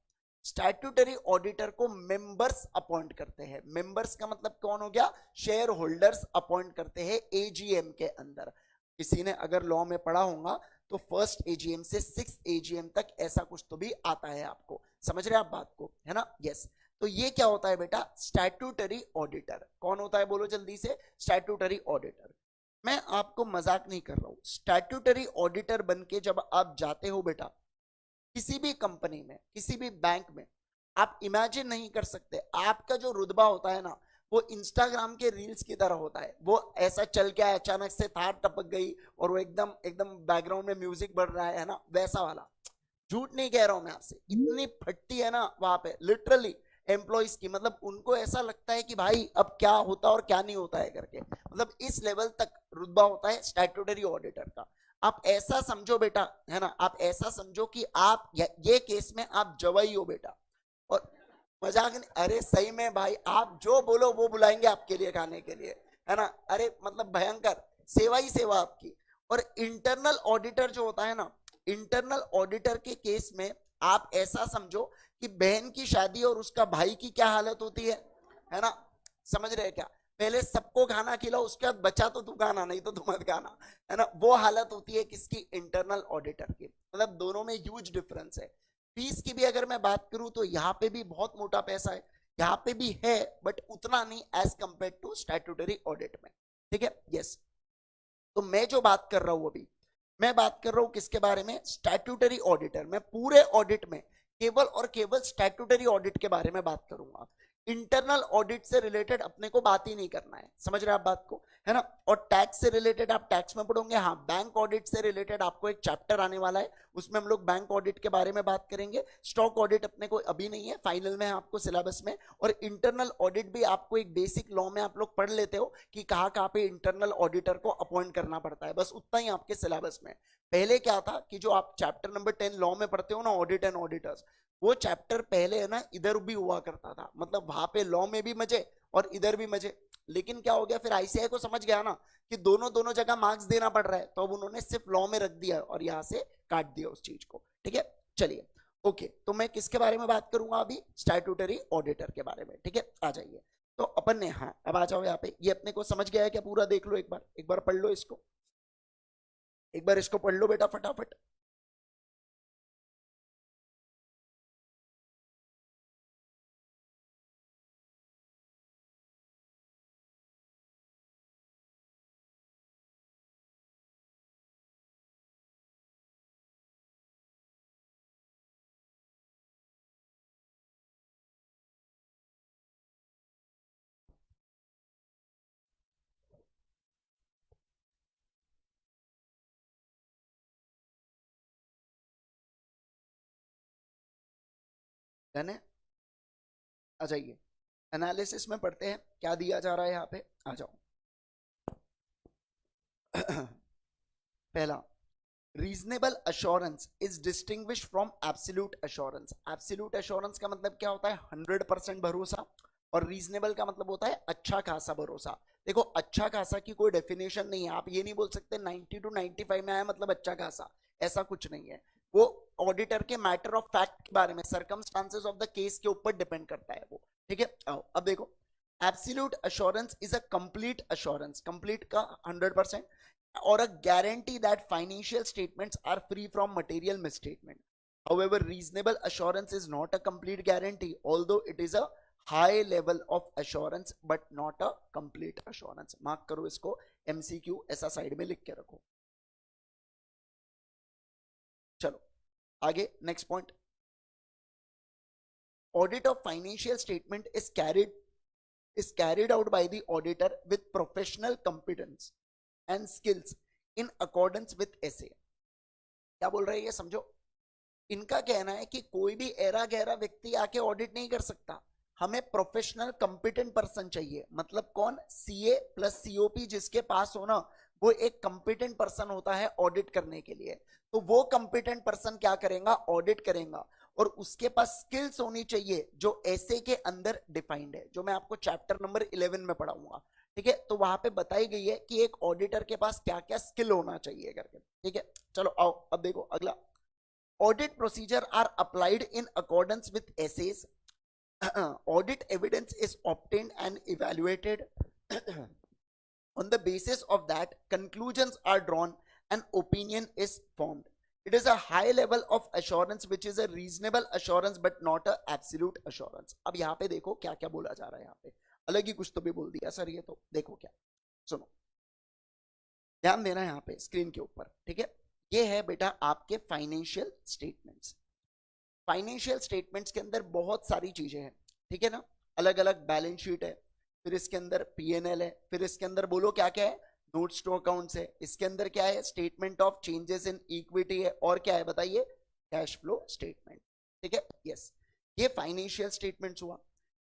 स्टैट्यूटरी ऑडिटर को मेंबर्स अपॉइंट करते हैं। मेंबर्स का मतलब कौन हो गया? शेयर होल्डर्स अपॉइंट करते हैं एजीएम के अंदर। किसी ने अगर लॉ में पढ़ा होगा तो फर्स्ट एजीएम से 6th एजीएम तक ऐसा कुछ तो भी आता है आपको। समझ रहे आप बात को, है ना? यस। तो ये क्या होता है बेटा? Statutory auditor. कौन होता है बोलो जल्दी से? Statutory auditor. मैं आपको मजाक नहीं कर रहा हूं। स्टैट्यूटरी ऑडिटर बन के जब आप जाते हो बेटा किसी भी कंपनी में, किसी भी बैंक में, आप इमेजिन नहीं कर सकते आपका जो रुतबा होता है ना, वो इंस्टाग्राम के रील्स की तरह होता है। वो ऐसा चल के आया, अचानक से थार टपक गई और वो एकदम एकदम बैकग्राउंड में म्यूजिक बढ़ रहा है ना, वैसा वाला। झूठ नहीं कह रहा हूं मैं आपसे, इतनी फट्टी है ना वहां पे लिटरली एम्प्लॉइज की। मतलब उनको ऐसा लगता है कि भाई अब क्या होता और क्या नहीं होता है करके, मतलब इस लेवल तक रुतबा होता है स्टैट्यूटरी ऑडिटर का। आप ऐसा समझो बेटा, है ना, आप ऐसा समझो कि आप ये केस में आप जवाई हो बेटा। और मजाक नहीं, अरे सही में भाई, आप जो बोलो वो बुलाएंगे आपके लिए खाने के लिए, है ना? अरे मतलब भयंकर सेवा ही सेवा आपकी। और इंटरनल ऑडिटर जो होता है ना, इंटरनल ऑडिटर के केस में आप ऐसा समझो कि बहन की शादी और उसका भाई की क्या हालत होती है ना? समझ रहे हैं क्या? पहले सबको खाना खिलाओ, उसके बाद बचा तो तू खाना, नहीं तो तू मत खाना, है ना? वो हालत होती है किसकी? इंटरनल ऑडिटर की। मतलब दोनों में ह्यूज डिफरेंस है। फीस की भी अगर मैं बात करूं तो यहाँ पे भी बहुत मोटा पैसा है, यहाँ पे भी है, बट उतना नहीं as compare to statutory audit में, ठीक है? यस। तो मैं जो बात कर रहा हूं अभी, मैं बात कर रहा हूं किसके बारे में? Statutory auditor. मैं पूरे ऑडिट में केवल और केवल स्टैट्यूटरी ऑडिट के बारे में बात करूंगा। इंटरनल ऑडिट से रिलेटेड अपने को बात ही नहीं करना है, समझ रहे हैं आप बात को, है ना। और टैक्स से रिलेटेड आप टैक्स में पढ़ोगे। हाँ, बैंक ऑडिट से रिलेटेड आपको एक चैप्टर आने वाला है, उसमें हम लोग बैंक ऑडिट के बारे में बात करेंगे। स्टॉक ऑडिट अपने को अभी नहीं है, फाइनल में है आपको सिलेबस में। और इंटरनल ऑडिट भी आपको एक बेसिक लॉ में आप लोग पढ़ लेते हो कि कहाँ कहाँ पे इंटरनल ऑडिटर को अपॉइंट करना पड़ता है, बस उतना ही आपके सिलेबस में। पहले क्या था कि जो आप चैप्टर नंबर 10 लॉ में पढ़ते हो ना, ऑडिट एंड ऑडिटर्स, वो चैप्टर पहले है ना इधर भी हुआ करता था, मतलब वहां पे लॉ में भी मजे और इधर भी मजे। लेकिन क्या हो गया, फिर आईसीआई को समझ गया ना कि दोनों दोनों जगह मार्क्स देना पड़ रहा है, तो अब उन्होंने सिर्फ लॉ में रख दिया और यहां से काट दिया उस चीज को, ठीक है। चलिए ओके, तो मैं किसके बारे में बात करूंगा अभी, स्टैट्यूटरी ऑडिटर के बारे में, ठीक है। आ जाइए, तो अपन ने, हाँ अब आ जाओ यहाँ पे, ये अपने को समझ गया है क्या पूरा, देख लो एक बार पढ़ लो इसको, एक बार इसको पढ़ लो बेटा फटाफट। डन है, आ जाइए एनालिसिस में पढ़ते हैं क्या दिया जा रहा है यहाँ पे, आ जाओ। पहला, reasonable assurance is distinguish from absolute assurance. Absolute assurance का मतलब क्या होता है, 100% भरोसा, और रीजनेबल का मतलब होता है अच्छा खासा भरोसा। देखो अच्छा खासा की कोई डेफिनेशन नहीं है, आप ये नहीं बोल सकते 90 to 95 में आया मतलब अच्छा खासा, ऐसा कुछ नहीं है। वो ऑडिटर के मैटर ऑफ फैक्ट के बारे में, सर्कमस्टांसेस ऑफ द केस के ऊपर डिपेंड करता है वो, ठीक है। आओ अब देखो, absolute assurance is a complete assurance, complete का 100%, or a guarantee that financial statements are free from material misstatement. However, reasonable assurance is not a complete guarantee, although it is a high level of assurance but not a complete assurance. Mark करो इसको, MCQ ऐसा side में लिख के रखो। चलो आगे, next point, audit of financial statement is carried out by the auditor with professional competence and skills in accordance with SA। क्या बोल रहे हैं ये समझो। इनका कहना है कि कोई भी एरा गहरा व्यक्ति आके ऑडिट नहीं कर सकता, हमें प्रोफेशनल कंपिटेंट पर्सन चाहिए। मतलब कौन, सीए प्लस सीओपी जिसके पास हो ना, वो एक कंपिटेंट पर्सन होता है ऑडिट करने के लिए। तो वो कंपिटेंट पर्सन क्या करेगा, ऑडिट करेगा, और उसके पास स्किल्स होनी चाहिए जो ऐसे के अंदर डिफाइंड है, जो मैं आपको चैप्टर नंबर 11 में पढ़ाऊंगा, ठीक है। तो वहां पे बताई गई है कि एक ऑडिटर के पास क्या क्या स्किल होना चाहिए करके, ठीक है। चलो आओ अब देखो अगला, audit procedure are applied in accordance with essays। Audit evidence is obtained and evaluated। On the basis of that, conclusions are drawn and opinion is formed। It is a high level of assurance which is a reasonable assurance but not a absolute assurance। अब यहाँ पे देखो क्या क्या बोला जा रहा है, यहाँ पे अलग ही कुछ तो भी बोल दिया सर ये तो, देखो क्या, सुनो ध्यान देना यहाँ पे स्क्रीन के ऊपर, ठीक है। ये है बेटा आपके फाइनेंशियल स्टेटमेंट्स। फाइनेंशियल स्टेटमेंट्स के अंदर बहुत सारी चीजें हैं, ठीक है ना। अलग अलग बैलेंस शीट है, फिर इसके अंदर पीएनएल है, फिर इसके अंदर बोलो क्या क्या है, नोट्स टू अकाउंट्स है, इसके अंदर क्या है, statement of changes in equity है, और क्या है बताइए, कैश फ्लो स्टेटमेंट, ठीक है। यस, ये फाइनेंशियल स्टेटमेंट्स हुआ।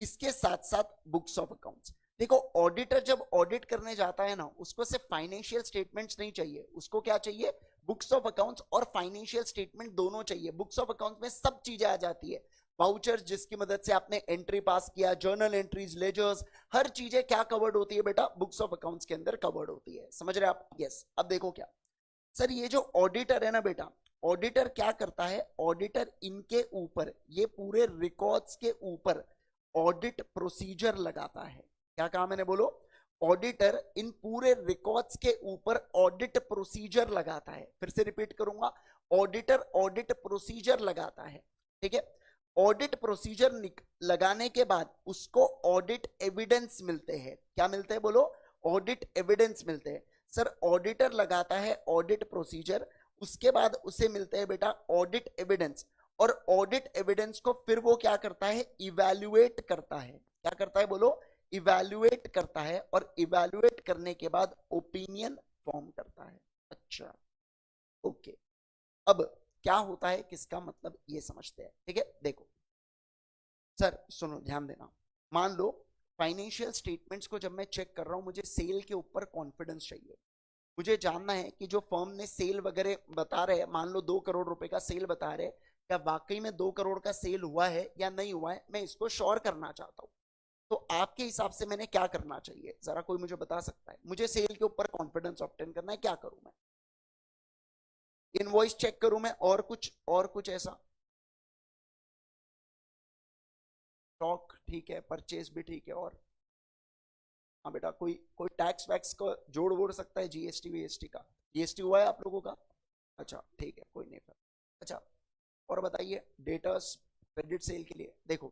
इसके साथ साथ बुक्स ऑफ अकाउंट्स। देखो ऑडिटर जब ऑडिट करने जाता है ना, उसको सिर्फ फाइनेंशियल स्टेटमेंट्स नहीं चाहिए, उसको क्या चाहिए, बुक्स ऑफ अकाउंट्स और फाइनेंशियल स्टेटमेंट दोनों चाहिए। बुक्स ऑफ अकाउंट्स में सब चीजें आ जाती है, वाउचर्स जिसकी मदद से आपने एंट्री पास किया, जर्नल एंट्रीज, लेजर्स, हर चीजें क्या कवर्ड होती है बेटा, बुक्स ऑफ अकाउंट्स के अंदर कवर्ड होती है, समझ रहे आप। यस, अब देखो क्या सर, ये जो ऑडिटर है ना बेटा, ऑडिटर क्या करता है, ऑडिटर इनके ऊपर, ये पूरे रिकॉर्ड्स के ऊपर ऑडिट प्रोसीजर लगाता है। क्या कहा मैंने, बोलो, ऑडिटर इन पूरे रिकॉर्ड्स के ऊपर ऑडिट प्रोसीजर लगाता है। फिर से रिपीट करूंगा, ऑडिटर ऑडिट प्रोसीजर लगाता है, ठीक है। ऑडिट प्रोसीजर लगाने के बाद उसको ऑडिट एविडेंस मिलते हैं। क्या मिलते हैं बोलो, ऑडिट एविडेंस मिलते हैं। सर ऑडिटर लगाता है ऑडिट प्रोसीजर, उसके बाद उसे मिलते हैं बेटा ऑडिट एविडेंस, और ऑडिट एविडेंस को फिर वो क्या करता है, इवैल्यूएट करता है। क्या करता है बोलो, इवैल्यूएट करता है, और इवैल्यूएट करने के बाद ओपिनियन फॉर्म करता है। अच्छा, ओके। अब क्या होता है, किसका मतलब ये समझते हैं, ठीक है। देखो सर सुनो, ध्यान देना। मान लो फाइनेंशियल स्टेटमेंट्स को जब मैं चेक कर रहा हूं, मुझे सेल के ऊपर कॉन्फिडेंस चाहिए। मुझे जानना है कि जो फर्म ने सेल वगैरह बता रहे हैं, मान लो 2 करोड़ रुपए का सेल बता रहे हैं, क्या वाकई में 2 करोड़ का सेल हुआ है या नहीं हुआ है, मैं इसको श्योर करना चाहता हूं। तो आपके हिसाब से मैंने क्या करना चाहिए, जरा कोई मुझे बता सकता है। मुझे सेल के ऊपर कॉन्फिडेंस ऑब्टेन करना है, क्या करूं मैं? इनवॉइस चेक करूं मैं, और कुछ ऐसा? स्टॉक ठीक है, परचेज भी ठीक है, और हाँ बेटा, कोई कोई टैक्स वैक्स को जोड़ वोड़ सकता है, जीएसटी वीएसटी का? जीएसटी हुआ है आप लोगों का? अच्छा ठीक है, कोई नहीं फिर। अच्छा, और बताइए डेटर्स क्रेडिट सेल के लिए। देखो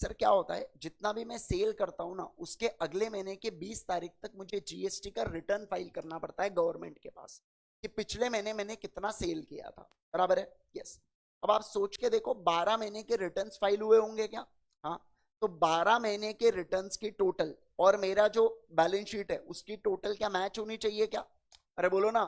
सर क्या होता है, जितना भी मैं सेल करता हूं ना, उसके अगले महीने के 20 तारीख तक मुझे जीएसटी का रिटर्न फाइल करना पड़ता है गवर्नमेंट के पास, कि पिछले महीने मैंने कितना सेल किया था। बराबर है, यस। अब आप सोच के देखो, 12 महीने के रिटर्न्स फाइल हुए होंगे क्या? हाँ। तो 12 महीने के रिटर्न्स की टोटल और मेरा जो बैलेंस शीट है उसकी टोटल क्या मैच होनी चाहिए क्या? अरे बोलो ना।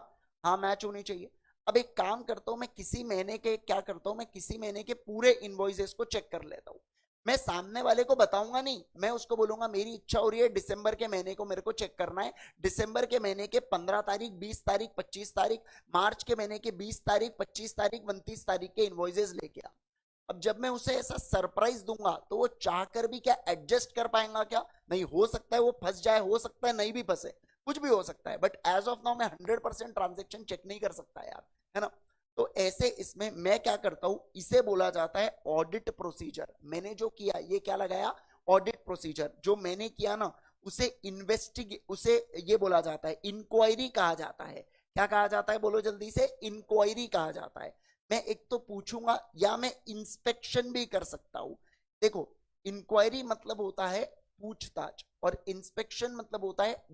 हाँ मैच होनी चाहिए। अब एक काम करता हूं, मैं किसी महीने के क्या करता हूं, मैं किसी महीने के पूरे इनवॉइसेस को चेक कर लेता हूं। मैं सामने वाले को बताऊंगा नहीं, मैं उसको बोलूंगा मेरी इच्छा हो रही है दिसंबर के महीने को मेरे को चेक करना है। दिसंबर के महीने के 15 तारीख, 20 तारीख, 25 तारीख, मार्च के महीने के 20 तारीख, 25 तारीख, 29 तारीख के इनवॉइसेस लेके आ। अब जब मैं उसे ऐसा सरप्राइज दूंगा तो वो चाहकर भी क्या एडजस्ट कर पाएगा क्या? नहीं, हो सकता है वो फंस जाए, हो सकता है नहीं भी फंसे, कुछ भी हो सकता है, बट एज ऑफ नाउ मैं 100% ट्रांजेक्शन चेक नहीं कर सकता यार, है ना। तो ऐसे इसमें मैं क्या करता हूं, इसे बोला जाता है ऑडिट प्रोसीजर। मैंने जो किया ये क्या लगाया, ऑडिट प्रोसीजर। जो मैंने किया ना उसे उसे ये बोला जाता है, इंक्वायरी कहा जाता है। क्या कहा जाता है बोलो जल्दी से, इंक्वायरी कहा जाता है। मैं एक तो पूछूंगा या मैं इंस्पेक्शन भी कर सकता हूं। देखो इंक्वायरी मतलब होता है पूछताछ, और इंस्पेक्शन मतलब होता है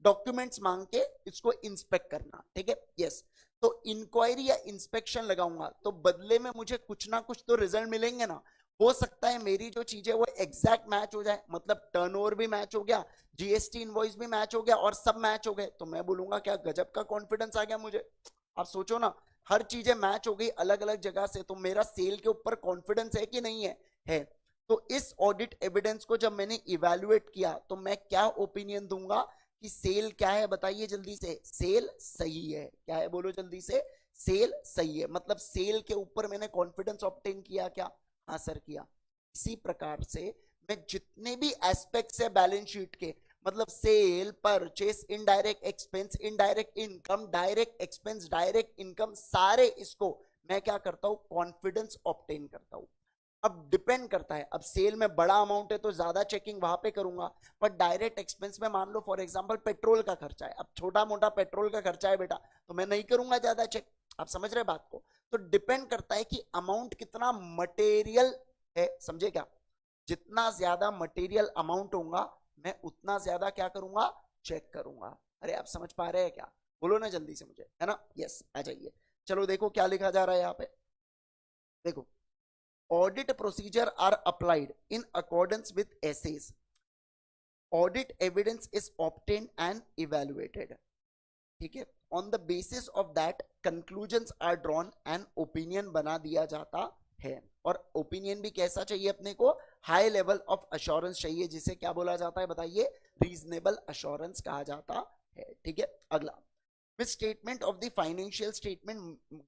डॉक्यूमेंट्स मांग के इसको इंस्पेक्ट करना, ठीक है, यस। तो इंक्वायरी या इंस्पेक्शन लगाऊंगा तो बदले में मुझे कुछ ना कुछ तो रिजल्ट मिलेंगे ना। हो सकता है मेरी जो चीजें वो एग्जैक्ट मैच हो जाए, मतलब टर्नओवर भी मैच हो गया, जीएसटी इनवॉइस भी मैच हो गया, और सब मैच हो गए, तो मैं बोलूंगा क्या गजब का कॉन्फिडेंस आ गया मुझे। आप सोचो ना, हर चीजें मैच हो गई अलग अलग जगह से, तो मेरा सेल के ऊपर कॉन्फिडेंस है कि नहीं है? है। तो इस ऑडिट एविडेंस को जब मैंने इवैल्यूएट किया तो मैं क्या ओपिनियन दूंगा कि सेल क्या है, बताइए जल्दी से। सेल सही है, क्या है बोलो जल्दी से, सेल सही है। मतलब सेल के ऊपर मैंने कॉन्फिडेंस ऑब्टेन किया क्या? हाँ सर किया। इसी प्रकार से मैं जितने भी एस्पेक्ट्स है बैलेंस शीट के, मतलब sale, purchase, indirect expense, indirect income, direct expense, direct income, सारे इसको मैं क्या करता हूं, कॉन्फिडेंस ऑब्टेन करता हूं। अब डिपेंड करता है, अब सेल में बड़ा अमाउंट है तो ज्यादा चेकिंग वहां पे करूंगा, पर डायरेक्ट एक्सपेंस में मान लो फॉर एग्जांपल पेट्रोल का खर्चा है, अब छोटा मोटा पेट्रोल का खर्चा है बेटा, तो मैं नहीं करूंगा ज्यादा चेक। आप समझ रहे बात को? तो डिपेंड करता है कि अमाउंट कितना मटेरियल है, समझे क्या? जितना ज्यादा मटेरियल अमाउंट होगा मैं उतना ज्यादा क्या करूंगा, चेक करूंगा। अरे आप समझ पा रहे हैं क्या? बोलो ना जल्दी से मुझे, है ना, यस आ जाइए। चलो देखो क्या लिखा जा रहा है यहाँ पे। देखो audit procedure are applied in accordance with essays. Audit evidence is obtained and evaluated. ठीक है, on the basis of that conclusions are drawn and opinion बना दिया जाता है। और ओपिनियन भी कैसा चाहिए अपने को, हाई लेवल ऑफ अश्योरेंस चाहिए, जिसे क्या बोला जाता है बताइए, रीजनेबल अश्योरेंस कहा जाता है। ठीक है, अगला miss statement of the financial statement.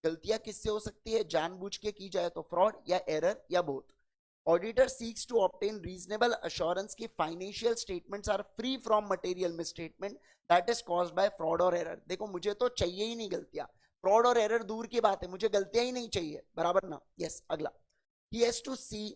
गलतियां किससे हो सकती है, जानबूझ के की जाए तो फ्रॉड या एरर या both. Auditor seeks to obtain reasonable assurance की financial statements are free from material misstatement that is caused by fraud और एरर। देखो मुझे तो चाहिए ही नहीं गलतियां, फ्रॉड और एरर दूर की बात है, मुझे गलतियां ही नहीं चाहिए, बराबर ना, यस। अगला he has to see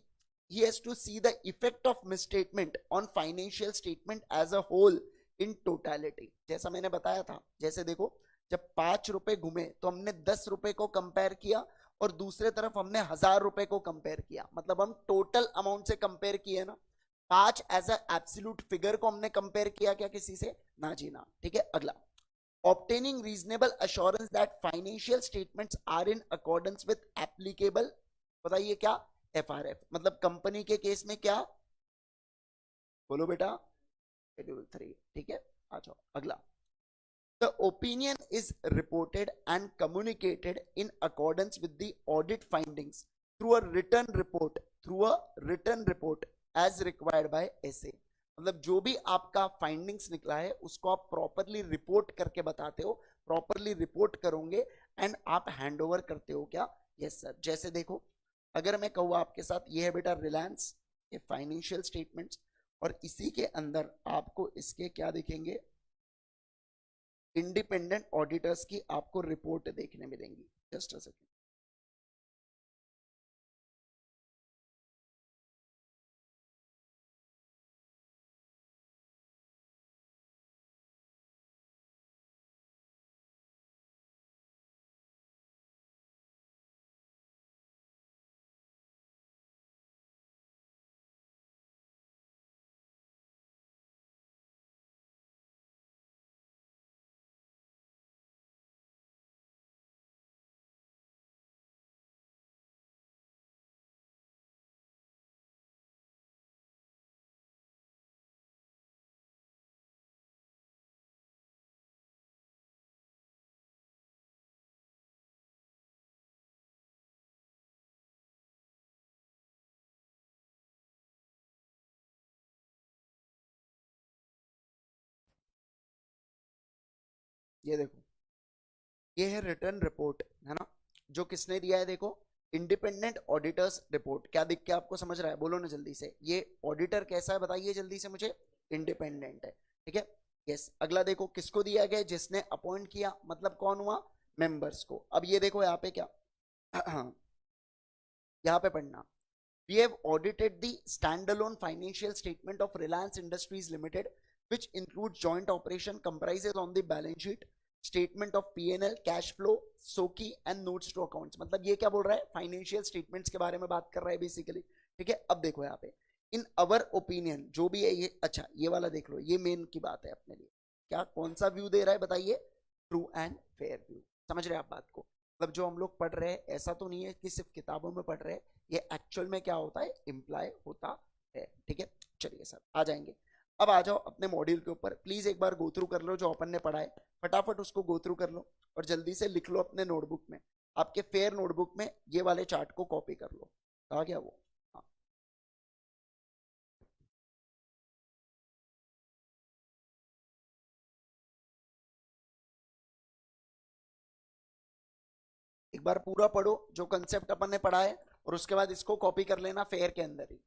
he has to see the effect of misstatement on financial statement as a whole in totality। जैसा मैंने बताया था, जैसे देखो जब 5 रुपए घूमे तो हमने 10 रुपए को कंपेयर किया, और दूसरे तरफ हमने 1000 रुपए को कंपेयर किया, मतलब हम टोटल अमाउंट से कंपेयर किए ना। 5 एज अ एब्सोल्यूट फिगर को हमने कंपेयर किया क्या किसी से, ना जी ना। ठीक है, अगला obtaining reasonable assurance that financial statements are in accordance with applicable, बताइए क्या, एफआरएफ, मतलब कंपनी के केस में क्या, बोलो बेटा, शेड्यूल 3, ठीक है। आ जाओ अगला। The opinion is reported and communicated in accordance with the audit findings through a written report, as required by SA। मतलब जो भी आपका फाइंडिंग्स निकला है उसको आप प्रॉपरली रिपोर्ट करके बताते हो, प्रॉपरली रिपोर्ट करोगे एंड आप हैंड ओवर करते हो क्या, यस सर। जैसे देखो, अगर मैं कहूँ आपके साथ, ये है बेटा रिलायंस, ये फाइनेंशियल स्टेटमेंट्स, और इसी के अंदर आपको इसके क्या दिखेंगे, इंडिपेंडेंट ऑडिटर्स की आपको रिपोर्ट देखने मिलेंगी। जस्ट अ सेकंड, ये देखो, ये है रिटर्न रिपोर्ट, है ना, जो किसने दिया है, देखो, इंडिपेंडेंट ऑडिटर्स रिपोर्ट। क्या दिख के आपको समझ रहा है, बोलो ना जल्दी से, ये ऑडिटर कैसा है बताइए जल्दी से मुझे, इंडिपेंडेंट है, ठीक है, यस। अगला देखो, किसको दिया गया, जिसने अपॉइंट किया, मतलब कौन हुआ, मेंबर्स को। अब ये देखो यहाँ पे क्या, यहाँ पे पढ़ना, we have audited the standalone financial statement of Reliance Industries Limited, which includes joint operation, comprises on the balance sheet, statement of P&L, cash flow, SOKI and notes to accounts। मतलब ये क्या बोल रहा है, फाइनेंशियल स्टेटमेंट्स के बारे में बात कर रहा है बेसिकली, ठीक है। अब देखो यहाँ पे, इन अवर ओपिनियन, जो भी है ये, अच्छा ये वाला देख लो, ये मेन की बात है अपने लिए, क्या कौन सा व्यू दे रहा है बताइए, ट्रू एंड फेयर व्यू। समझ रहे हैं आप बात को, मतलब जो हम लोग पढ़ रहे हैं ऐसा तो नहीं है कि सिर्फ किताबों में पढ़ रहे हैं, ये एक्चुअल में क्या होता है, इम्प्लाई होता है, ठीक है। चलिए सर आ जाएंगे, अब आ जाओ अपने मॉड्यूल के ऊपर। प्लीज एक बार गो थ्रू कर लो जो अपन ने पढ़ा है, फटाफट उसको गो थ्रू कर लो और जल्दी से लिख लो अपने नोटबुक में, आपके फेयर नोटबुक में ये वाले चार्ट को कॉपी कर लो। कहा गया वो, हाँ। एक बार पूरा पढ़ो जो कंसेप्ट अपन ने पढ़ा है, और उसके बाद इसको कॉपी कर लेना फेयर के अंदर ही।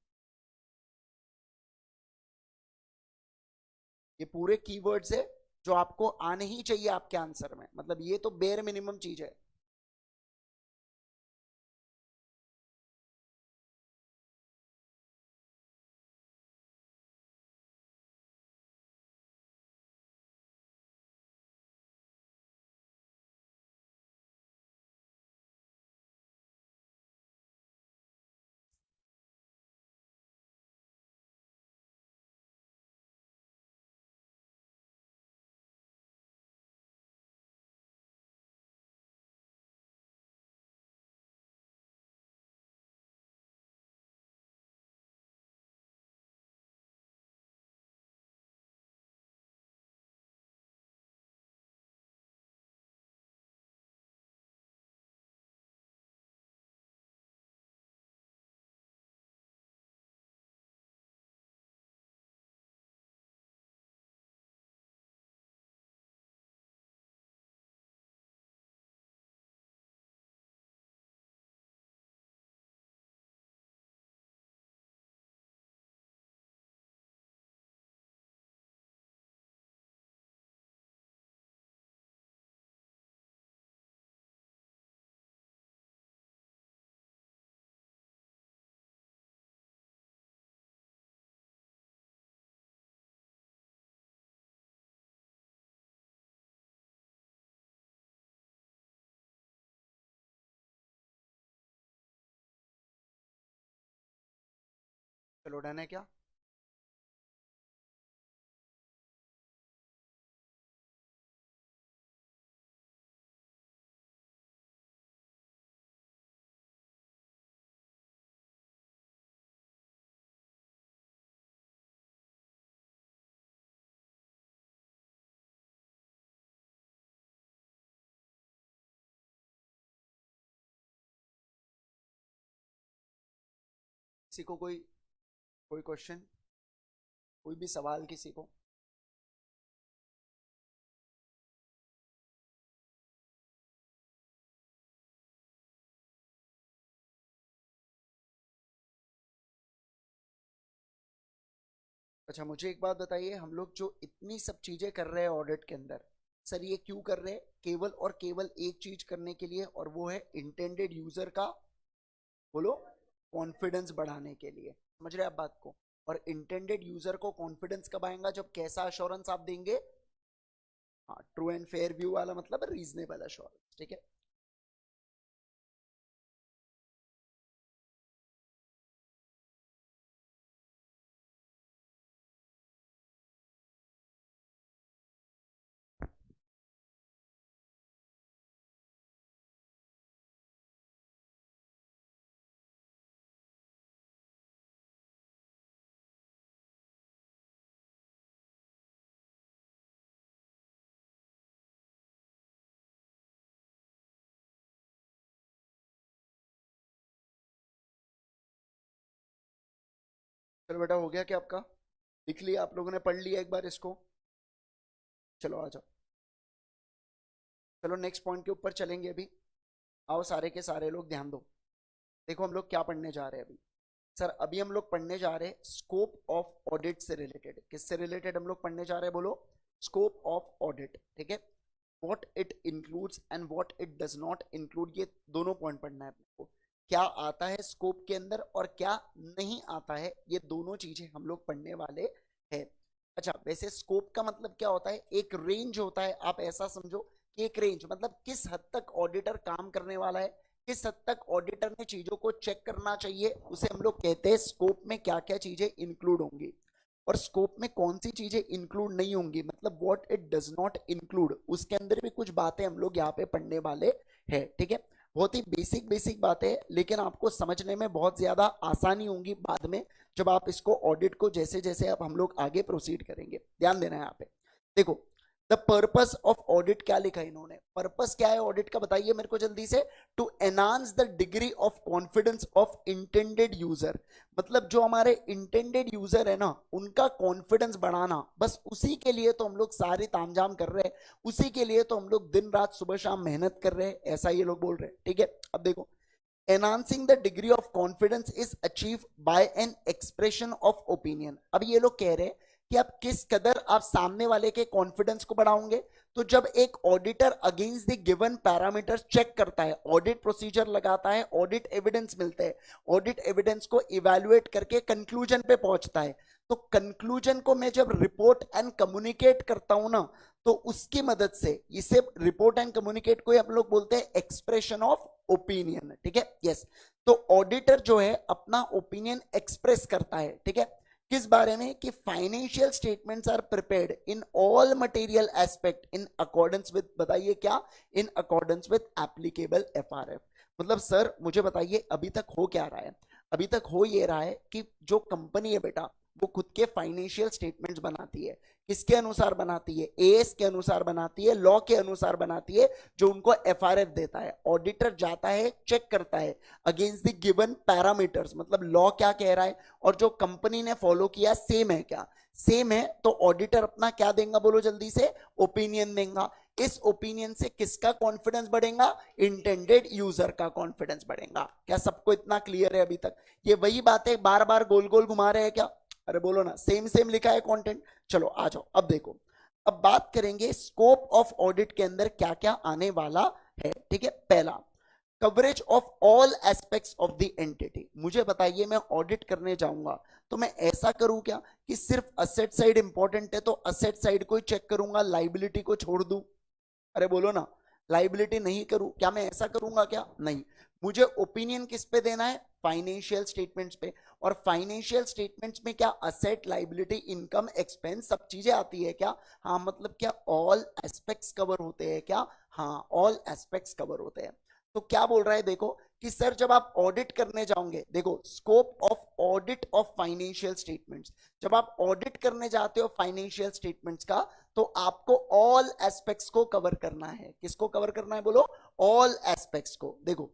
ये पूरे कीवर्ड्स है जो आपको आने ही चाहिए आपके आंसर में, मतलब ये तो बेयर मिनिमम चीज है। चलो डन है क्या। किसी को कोई कोई क्वेश्चन, कोई भी सवाल किसी को? अच्छा मुझे एक बात बताइए, हम लोग जो इतनी सब चीजें कर रहे हैं ऑडिट के अंदर, सर ये क्यों कर रहे हैं? केवल और केवल एक चीज करने के लिए, और वो है इंटेंडेड यूजर का, बोलो, कॉन्फिडेंस बढ़ाने के लिए। समझ रहे हैं आप बात को? और इंटेंडेड यूजर को कॉन्फिडेंस कब आएगा? जब कैसा अश्योरेंस आप देंगे? हाँ, ट्रू एंड फेयर व्यू वाला, मतलब रीजनेबल अश्योरेंस। ठीक है, चलो बेटा, हो गया क्या आपका? लिख लिया आप लोगों ने? पढ़ लिया एक बार इसको? चलो आ जाओ, चलो नेक्स्ट पॉइंट के ऊपर चलेंगे अभी। आओ सारे के सारे लोग ध्यान दो। देखो हम लोग क्या पढ़ने जा रहे हैं अभी। सर अभी हम लोग पढ़ने जा रहे हैं स्कोप ऑफ ऑडिट से रिलेटेड। किससे रिलेटेड हम लोग पढ़ने जा रहे हैं, बोलो? Scope of audit. ठीक है, what it includes and what it does not include, ये दोनों पॉइंट पढ़ना है अपने को। क्या आता है स्कोप के अंदर और क्या नहीं आता है, ये दोनों चीजें हम लोग पढ़ने वाले हैं। अच्छा, वैसे स्कोप का मतलब क्या होता है? एक रेंज होता है, आप ऐसा समझो कि एक रेंज मतलब किस हद तक ऑडिटर काम करने वाला है, किस हद तक ऑडिटर ने चीजों को चेक करना चाहिए, उसे हम लोग कहते हैं स्कोप में क्या क्या चीजें इंक्लूड होंगी। और स्कोप में कौन सी चीजें इंक्लूड नहीं होंगी, मतलब what it does not include, उसके अंदर भी कुछ बातें हम लोग यहाँ पे पढ़ने वाले हैं। ठीक है, बहुत ही बेसिक बेसिक बातें हैं, लेकिन आपको समझने में बहुत ज्यादा आसानी होंगी बाद में, जब आप इसको ऑडिट को जैसे जैसे अब हम लोग आगे प्रोसीड करेंगे। ध्यान देना है यहाँ पे। देखो, द पर्पस ऑफ ऑडिट क्या लिखा है इन्होंने? पर्पस क्या है ऑडिट का, बताइए मेरे को जल्दी से। To enhance the degree of confidence of intended user, मतलब जो हमारे इंटेंडेड यूजर है ना, उनका कॉन्फिडेंस बढ़ाना, बस उसी के लिए तो हम लोग सारे तामझाम कर रहे हैं, उसी के लिए तो हम लोग दिन रात सुबह शाम मेहनत कर रहे हैं, ऐसा ये लोग बोल रहे हैं। ठीक है, अब देखो, enhancing the degree of confidence is achieved by an expression of opinion। अब ये लोग कह रहे हैं कि आप किस कदर आप सामने वाले के कॉन्फिडेंस को बढ़ाओगे, तो जब एक auditor against the given parameter check करता है, ऑडिट प्रोसीजर लगाता है, ऑडिट एविडेंस मिलते हैं, ऑडिट एविडेंस को इवैल्यूएट करके कंक्लूजन पे पहुंचता है, तो कंक्लूजन को मैं जब रिपोर्ट एंड कम्युनिकेट करता हूं ना, तो उसकी मदद से, इसे रिपोर्ट एंड कम्युनिकेट को हम लोग बोलते हैं एक्सप्रेशन ऑफ ओपिनियन। ठीक है, यस। तो ऑडिटर जो है अपना ओपिनियन एक्सप्रेस करता है। ठीक है, किस बारे में? कि financial statements are prepared in all material aspect in accordance with, बताइए क्या? In accordance with applicable FRF. मतलब सर मुझे बताइए अभी तक हो क्या रहा है? अभी तक हो ये रहा है कि जो कंपनी है बेटा, वो खुद के फाइनेंशियल स्टेटमेंट्स बनाती है। किसके अनुसार बनाती है? एएस के अनुसार बनाती है, लॉ के अनुसार बनाती है, जो उनको एफआरएफ देता है। ऑडिटर जाता है, चेक करता है अगेंस्ट द गिवन पैरामीटर्स, मतलब लॉ क्या कह रहा है और जो कंपनी ने फॉलो किया सेम है क्या? सेम है, तो ऑडिटर अपना क्या देगा, बोलो जल्दी से? ओपिनियन देगा। इस ओपिनियन से किसका कॉन्फिडेंस बढ़ेगा? इंटेंडेड यूजर का कॉन्फिडेंस बढ़ेगा। क्या सबको इतना क्लियर है अभी तक? ये वही बातें बार बार गोल गोल घुमा रहे हैं क्या? अरे बोलो ना, सेम सेम लिखा है कंटेंट। चलो आ जाओ, अब देखो, अब बात करेंगे स्कोप ऑफ ऑडिट के अंदर क्या क्या आने वाला है। ठीक है, पहला, coverage of all aspects of the entity. मुझे बताइए, मैं ऑडिट करने जाऊंगा तो मैं ऐसा करूं क्या कि सिर्फ असेट साइड इंपॉर्टेंट है तो असेट साइड को ही चेक करूंगा, लाइबिलिटी को छोड़ दूं? अरे बोलो ना, लाइबिलिटी नहीं करूं क्या? मैं ऐसा करूंगा क्या? नहीं। मुझे ओपिनियन किस पे देना है? फाइनेंशियल स्टेटमेंट्स पे। और फाइनेंशियल स्टेटमेंट्स में क्या असेट, लाइबिलिटी, इनकम, एक्सपेंस सब चीजें आती है क्या? हाँ, मतलब क्या ऑल एस्पेक्ट्स कवर होते हैं क्या? हाँ, ऑल एस्पेक्ट्स कवर होते हैं। तो क्या बोल रहा है, देखो कि सर जब आप ऑडिट करने जाओगे, देखो scope of audit of financial statements, जब आप ऑडिट करने जाते हो फाइनेंशियल स्टेटमेंट्स का, तो आपको ऑल एस्पेक्ट्स को कवर करना है। किसको कवर करना है, बोलो? ऑल एस्पेक्ट्स को। देखो,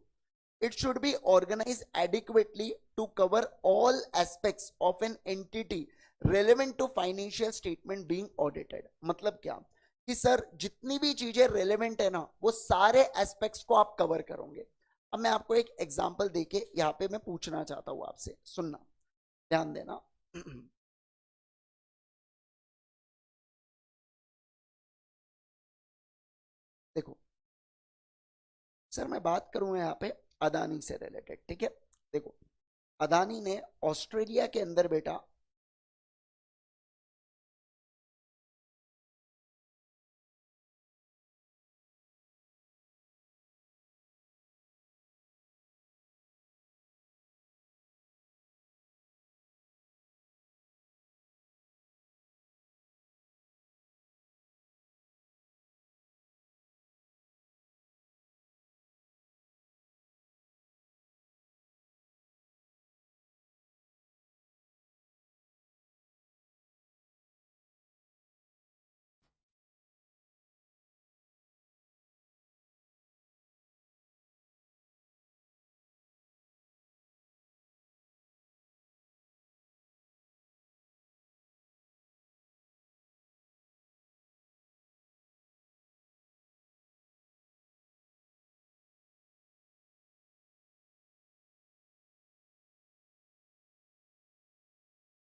It should be organized adequately to cover all aspects of an entity relevant to financial statement being audited. मतलब क्या कि सर जितनी भी चीजें रेलेवेंट है ना वो सारे एस्पेक्ट्स को आप कवर करोगे। अब मैं आपको एक एग्जांपल देके यहाँ पे मैं पूछना चाहता हूँ आपसे, सुनना, ध्यान देना। देखो सर मैं बात करूं यहाँ पे अदानी से रिलेटेड, ठीक है। देखो अदानी ने ऑस्ट्रेलिया के अंदर बेटा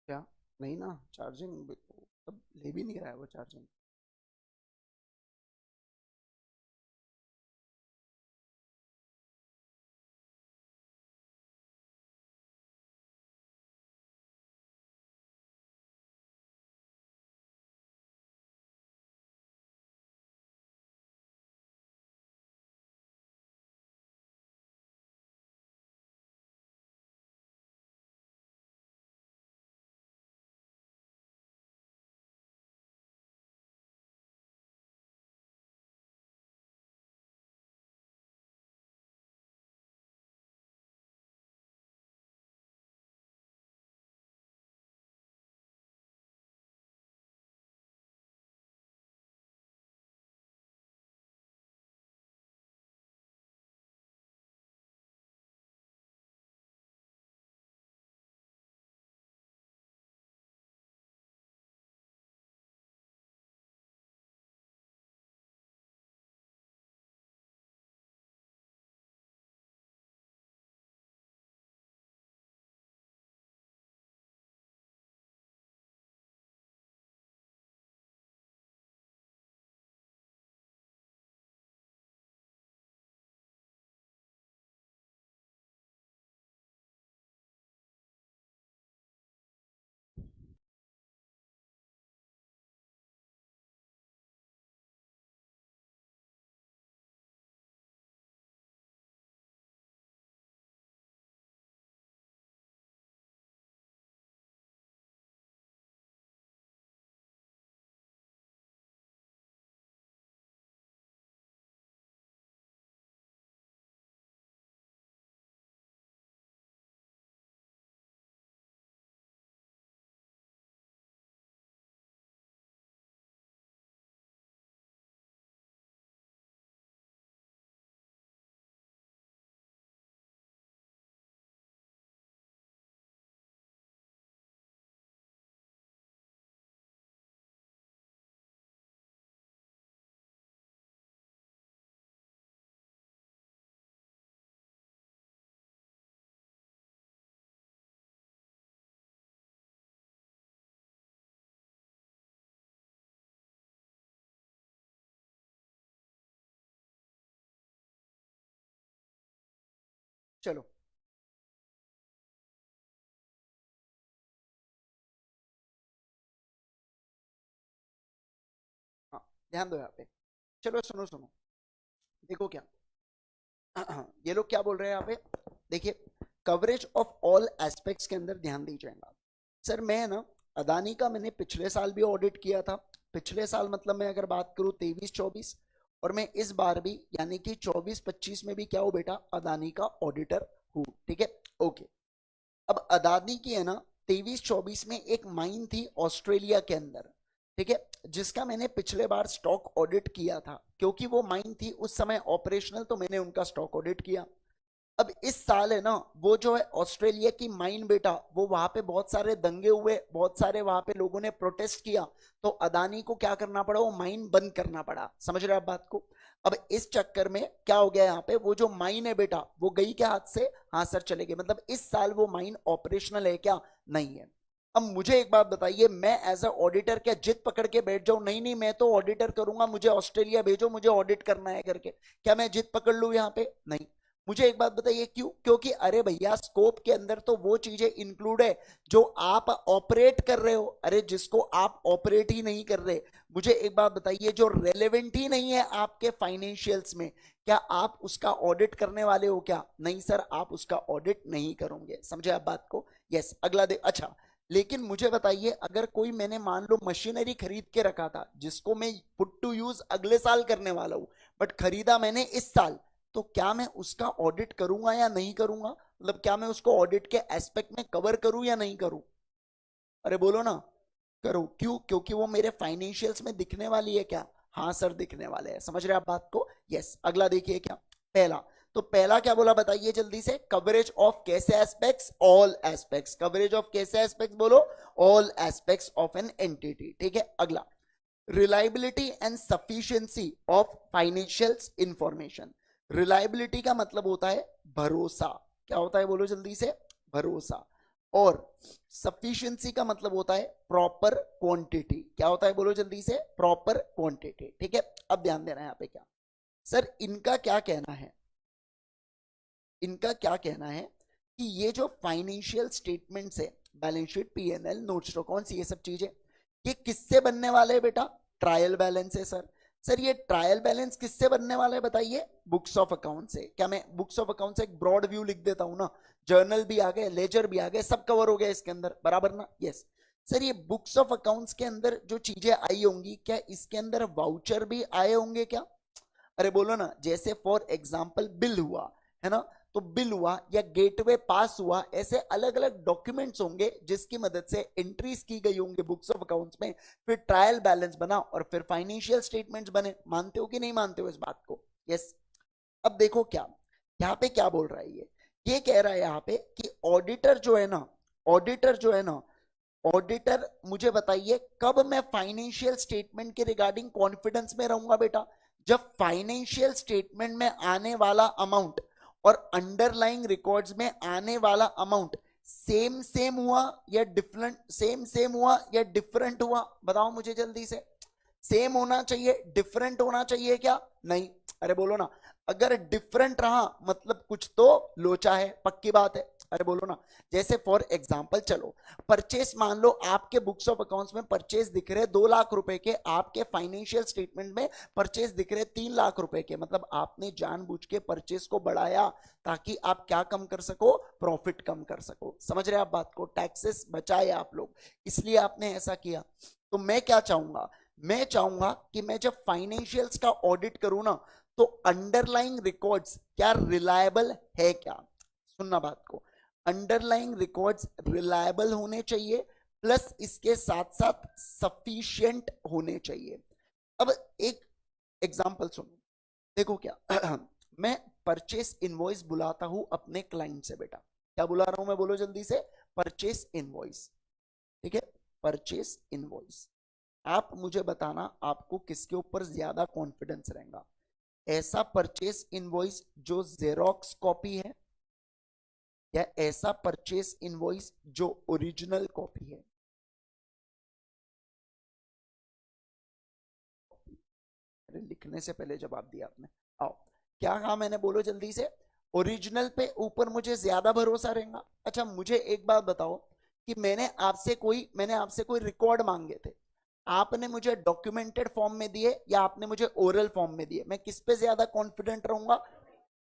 क्या नहीं ना चार्जिंग, अब ले भी नहीं रहा है वो चार्जिंग। चलो हाँ ध्यान दो यहाँ पे। चलो सुनो सुनो, देखो क्या ये लोग क्या बोल रहे हैं यहाँ पे, देखिए कवरेज ऑफ ऑल एस्पेक्ट्स के अंदर ध्यान दीजिएगा। सर मैं ना अदानी का मैंने पिछले साल भी ऑडिट किया था, पिछले साल मतलब मैं अगर बात करूं 23-24, और मैं इस बार भी यानी कि 24-25 में भी क्या हूं बेटा, अदानी का ऑडिटर हूं, ठीक है। ओके, अब अदानी की है ना 23-24 में एक माइन थी ऑस्ट्रेलिया के अंदर, ठीक है, जिसका मैंने पिछले बार स्टॉक ऑडिट किया था, क्योंकि वो माइन थी उस समय ऑपरेशनल, तो मैंने उनका स्टॉक ऑडिट किया। अब इस साल है ना, वो जो है ऑस्ट्रेलिया की माइन बेटा, वो वहां पे बहुत सारे दंगे हुए, बहुत सारे वहां पे लोगों ने प्रोटेस्ट किया, तो अदानी को क्या करना पड़ा, वो माइन बंद करना पड़ा। समझ रहे हैं आप बात को? अब इस चक्कर में क्या हो गया, यहाँ पे वो जो माइन है बेटा, वो गई क्या हाथ से? हाँ सर चले गए। मतलब इस साल वो माइन ऑपरेशनल है क्या? नहीं है। अब मुझे एक बात बताइए, मैं एज अ ऑडिटर क्या जिद पकड़ के बैठ जाऊं, नहीं नहीं मैं तो ऑडिटर करूंगा, मुझे ऑस्ट्रेलिया भेजो, मुझे ऑडिट करना है करके, क्या मैं जिद पकड़ लूं यहाँ पे? नहीं। मुझे एक बात बताइए क्यों? क्योंकि अरे भैया स्कोप के अंदर तो वो चीजें इंक्लूड है जो आप ऑपरेट कर रहे हो। अरे जिसको आप ऑपरेट ही नहीं कर रहे, मुझे एक बात बताइए, जो रेलेवेंट ही नहीं है आपके फाइनेंशियल्स में, क्या आप उसका ऑडिट करने वाले हो क्या? नहीं सर, आप उसका ऑडिट नहीं करोगे। समझे आप बात को? यस। अगला दे। अच्छा, लेकिन मुझे बताइए, अगर कोई मैंने मान लो मशीनरी खरीद के रखा था जिसको मैं पुट टू यूज अगले साल करने वाला हूं, बट खरीदा मैंने इस साल, तो क्या मैं उसका ऑडिट करूंगा या नहीं करूंगा? मतलब क्या मैं उसको ऑडिट के एस्पेक्ट में कवर करूं या नहीं करूं? अरे बोलो ना। करूं। क्यों? क्योंकि वो मेरे फाइनेंशियल्स में दिखने वाली है क्या? हाँ सर दिखने वाले हैं। समझ रहे हैं आप बात को? यस। अगला देखिए क्या, पहला। तो पहला क्या बोला बताइए जल्दी से? कवरेज ऑफ कैसे aspects? All aspects. Coverage of कैसे एस्पेक्ट्स बोलो? All aspects of an entity. ठीक है। अगला, reliability and sufficiency of financial information. Reliability का मतलब होता है भरोसा। क्या होता है बोलो जल्दी से? भरोसा। और सफिशिएंसी का मतलब होता है प्रॉपर क्वांटिटी। क्या होता है बोलो जल्दी से? Proper quantity. ठीक है। अब ध्यान देना है यहाँ पे क्या, सर इनका क्या कहना है, इनका क्या कहना है कि ये जो फाइनेंशियल स्टेटमेंट्स है, balance sheet, PNL, notes to accounts, ये सब चीजें, ये किससे बनने वाले हैं बेटा? ट्रायल बैलेंस है सर। सर ये ट्रायल बैलेंस किससे बनने वाला है बताइए? बुक्स ऑफ अकाउंट से। क्या मैं बुक्स ऑफ अकाउंट से एक ब्रॉड व्यू लिख देता हूं ना, जर्नल भी आ गए, लेजर भी आ गए, सब कवर हो गया इसके अंदर, बराबर ना? यस। सर ये बुक्स ऑफ अकाउंट्स के अंदर जो चीजें आई होंगी, क्या इसके अंदर वाउचर भी आए होंगे क्या? अरे बोलो ना। जैसे फॉर एग्जाम्पल बिल हुआ, है ना, तो बिल हुआ या गेटवे पास हुआ, ऐसे अलग अलग डॉक्यूमेंट्स होंगे जिसकी मदद से एंट्रीज की गई होंगी बुक्स ऑफ अकाउंट्स में, फिर ट्रायल बैलेंस बना और फिर फाइनेंशियल स्टेटमेंट्स बने। मानते हो कि नहीं मानते हो इस बात को? यस। अब देखो क्या यहाँ पे क्या बोल रहा है ये कह रहा है यहाँ पे कि ऑडिटर जो है ना, ऑडिटर जो है ना, ऑडिटर, मुझे बताइए कब मैं फाइनेंशियल स्टेटमेंट के रिगार्डिंग कॉन्फिडेंस में रहूंगा बेटा? जब फाइनेंशियल स्टेटमेंट में आने वाला अमाउंट और अंडरलाइंग रिकॉर्ड्स में आने वाला अमाउंट सेम सेम हुआ या डिफरेंट, सेम सेम हुआ या डिफरेंट हुआ? बताओ मुझे जल्दी से। सेम होना चाहिए, डिफरेंट होना चाहिए क्या? नहीं। अरे बोलो ना। अगर डिफरेंट रहा मतलब कुछ तो लोचा है, पक्की बात है। अरे बोलो ना। जैसे फॉर एग्जांपल चलो, परचेस मान लो आपके बुक्स ऑफ अकाउंट्स में परचेस दिख रहे 2 लाख रुपए के, आपके फाइनेंशियल स्टेटमेंट में परचेस दिख रहे 3 लाख रुपए के, मतलब आपने जानबूझ के परचेस को बढ़ाया ताकि आप क्या कम कर सको? प्रॉफिट कम कर सको। समझ रहे हैं आप बात को? टैक्सेस बचाए आप लोग, इसलिए आपने ऐसा किया। तो मैं क्या चाहूंगा, मैं चाहूंगा कि मैं जब फाइनेंशियल्स का ऑडिट करूं ना, तो अंडरलाइंग रिकॉर्ड्स क्या रिलायबल है क्या? सुनना बात को, अंडरलाइंग रिकॉर्ड्स रिलायबल होने चाहिए, प्लस इसके साथ साथ सफिशिएंट होने चाहिए। अब एक एग्जांपल सुनो, देखो क्या मैं परचेस इनवॉइस बुलाता हूं अपने क्लाइंट से बेटा। क्या बुला रहा हूं मैं बोलो जल्दी से? Purchase invoice. ठीक है। Purchase invoice. आप मुझे बताना आपको किसके ऊपर ज्यादा कॉन्फिडेंस रहेगा? ऐसा परचेस इनवॉइस जो जेरोक्स कॉपी है, या ऐसा परचेस इनवॉइस जो ओरिजिनल कॉपी है? अरे लिखने से पहले जवाब दिया आपने। आओ, क्या कहा मैंने बोलो जल्दी से? ओरिजिनल पे ऊपर मुझे ज्यादा भरोसा रहेगा। अच्छा मुझे एक बात बताओ कि मैंने आपसे कोई रिकॉर्ड मांगे थे, आपने मुझे डॉक्यूमेंटेड फॉर्म में दिए या आपने मुझे ओरल फॉर्म में दिए, मैं किस पे ज्यादा कॉन्फिडेंट रहूंगा?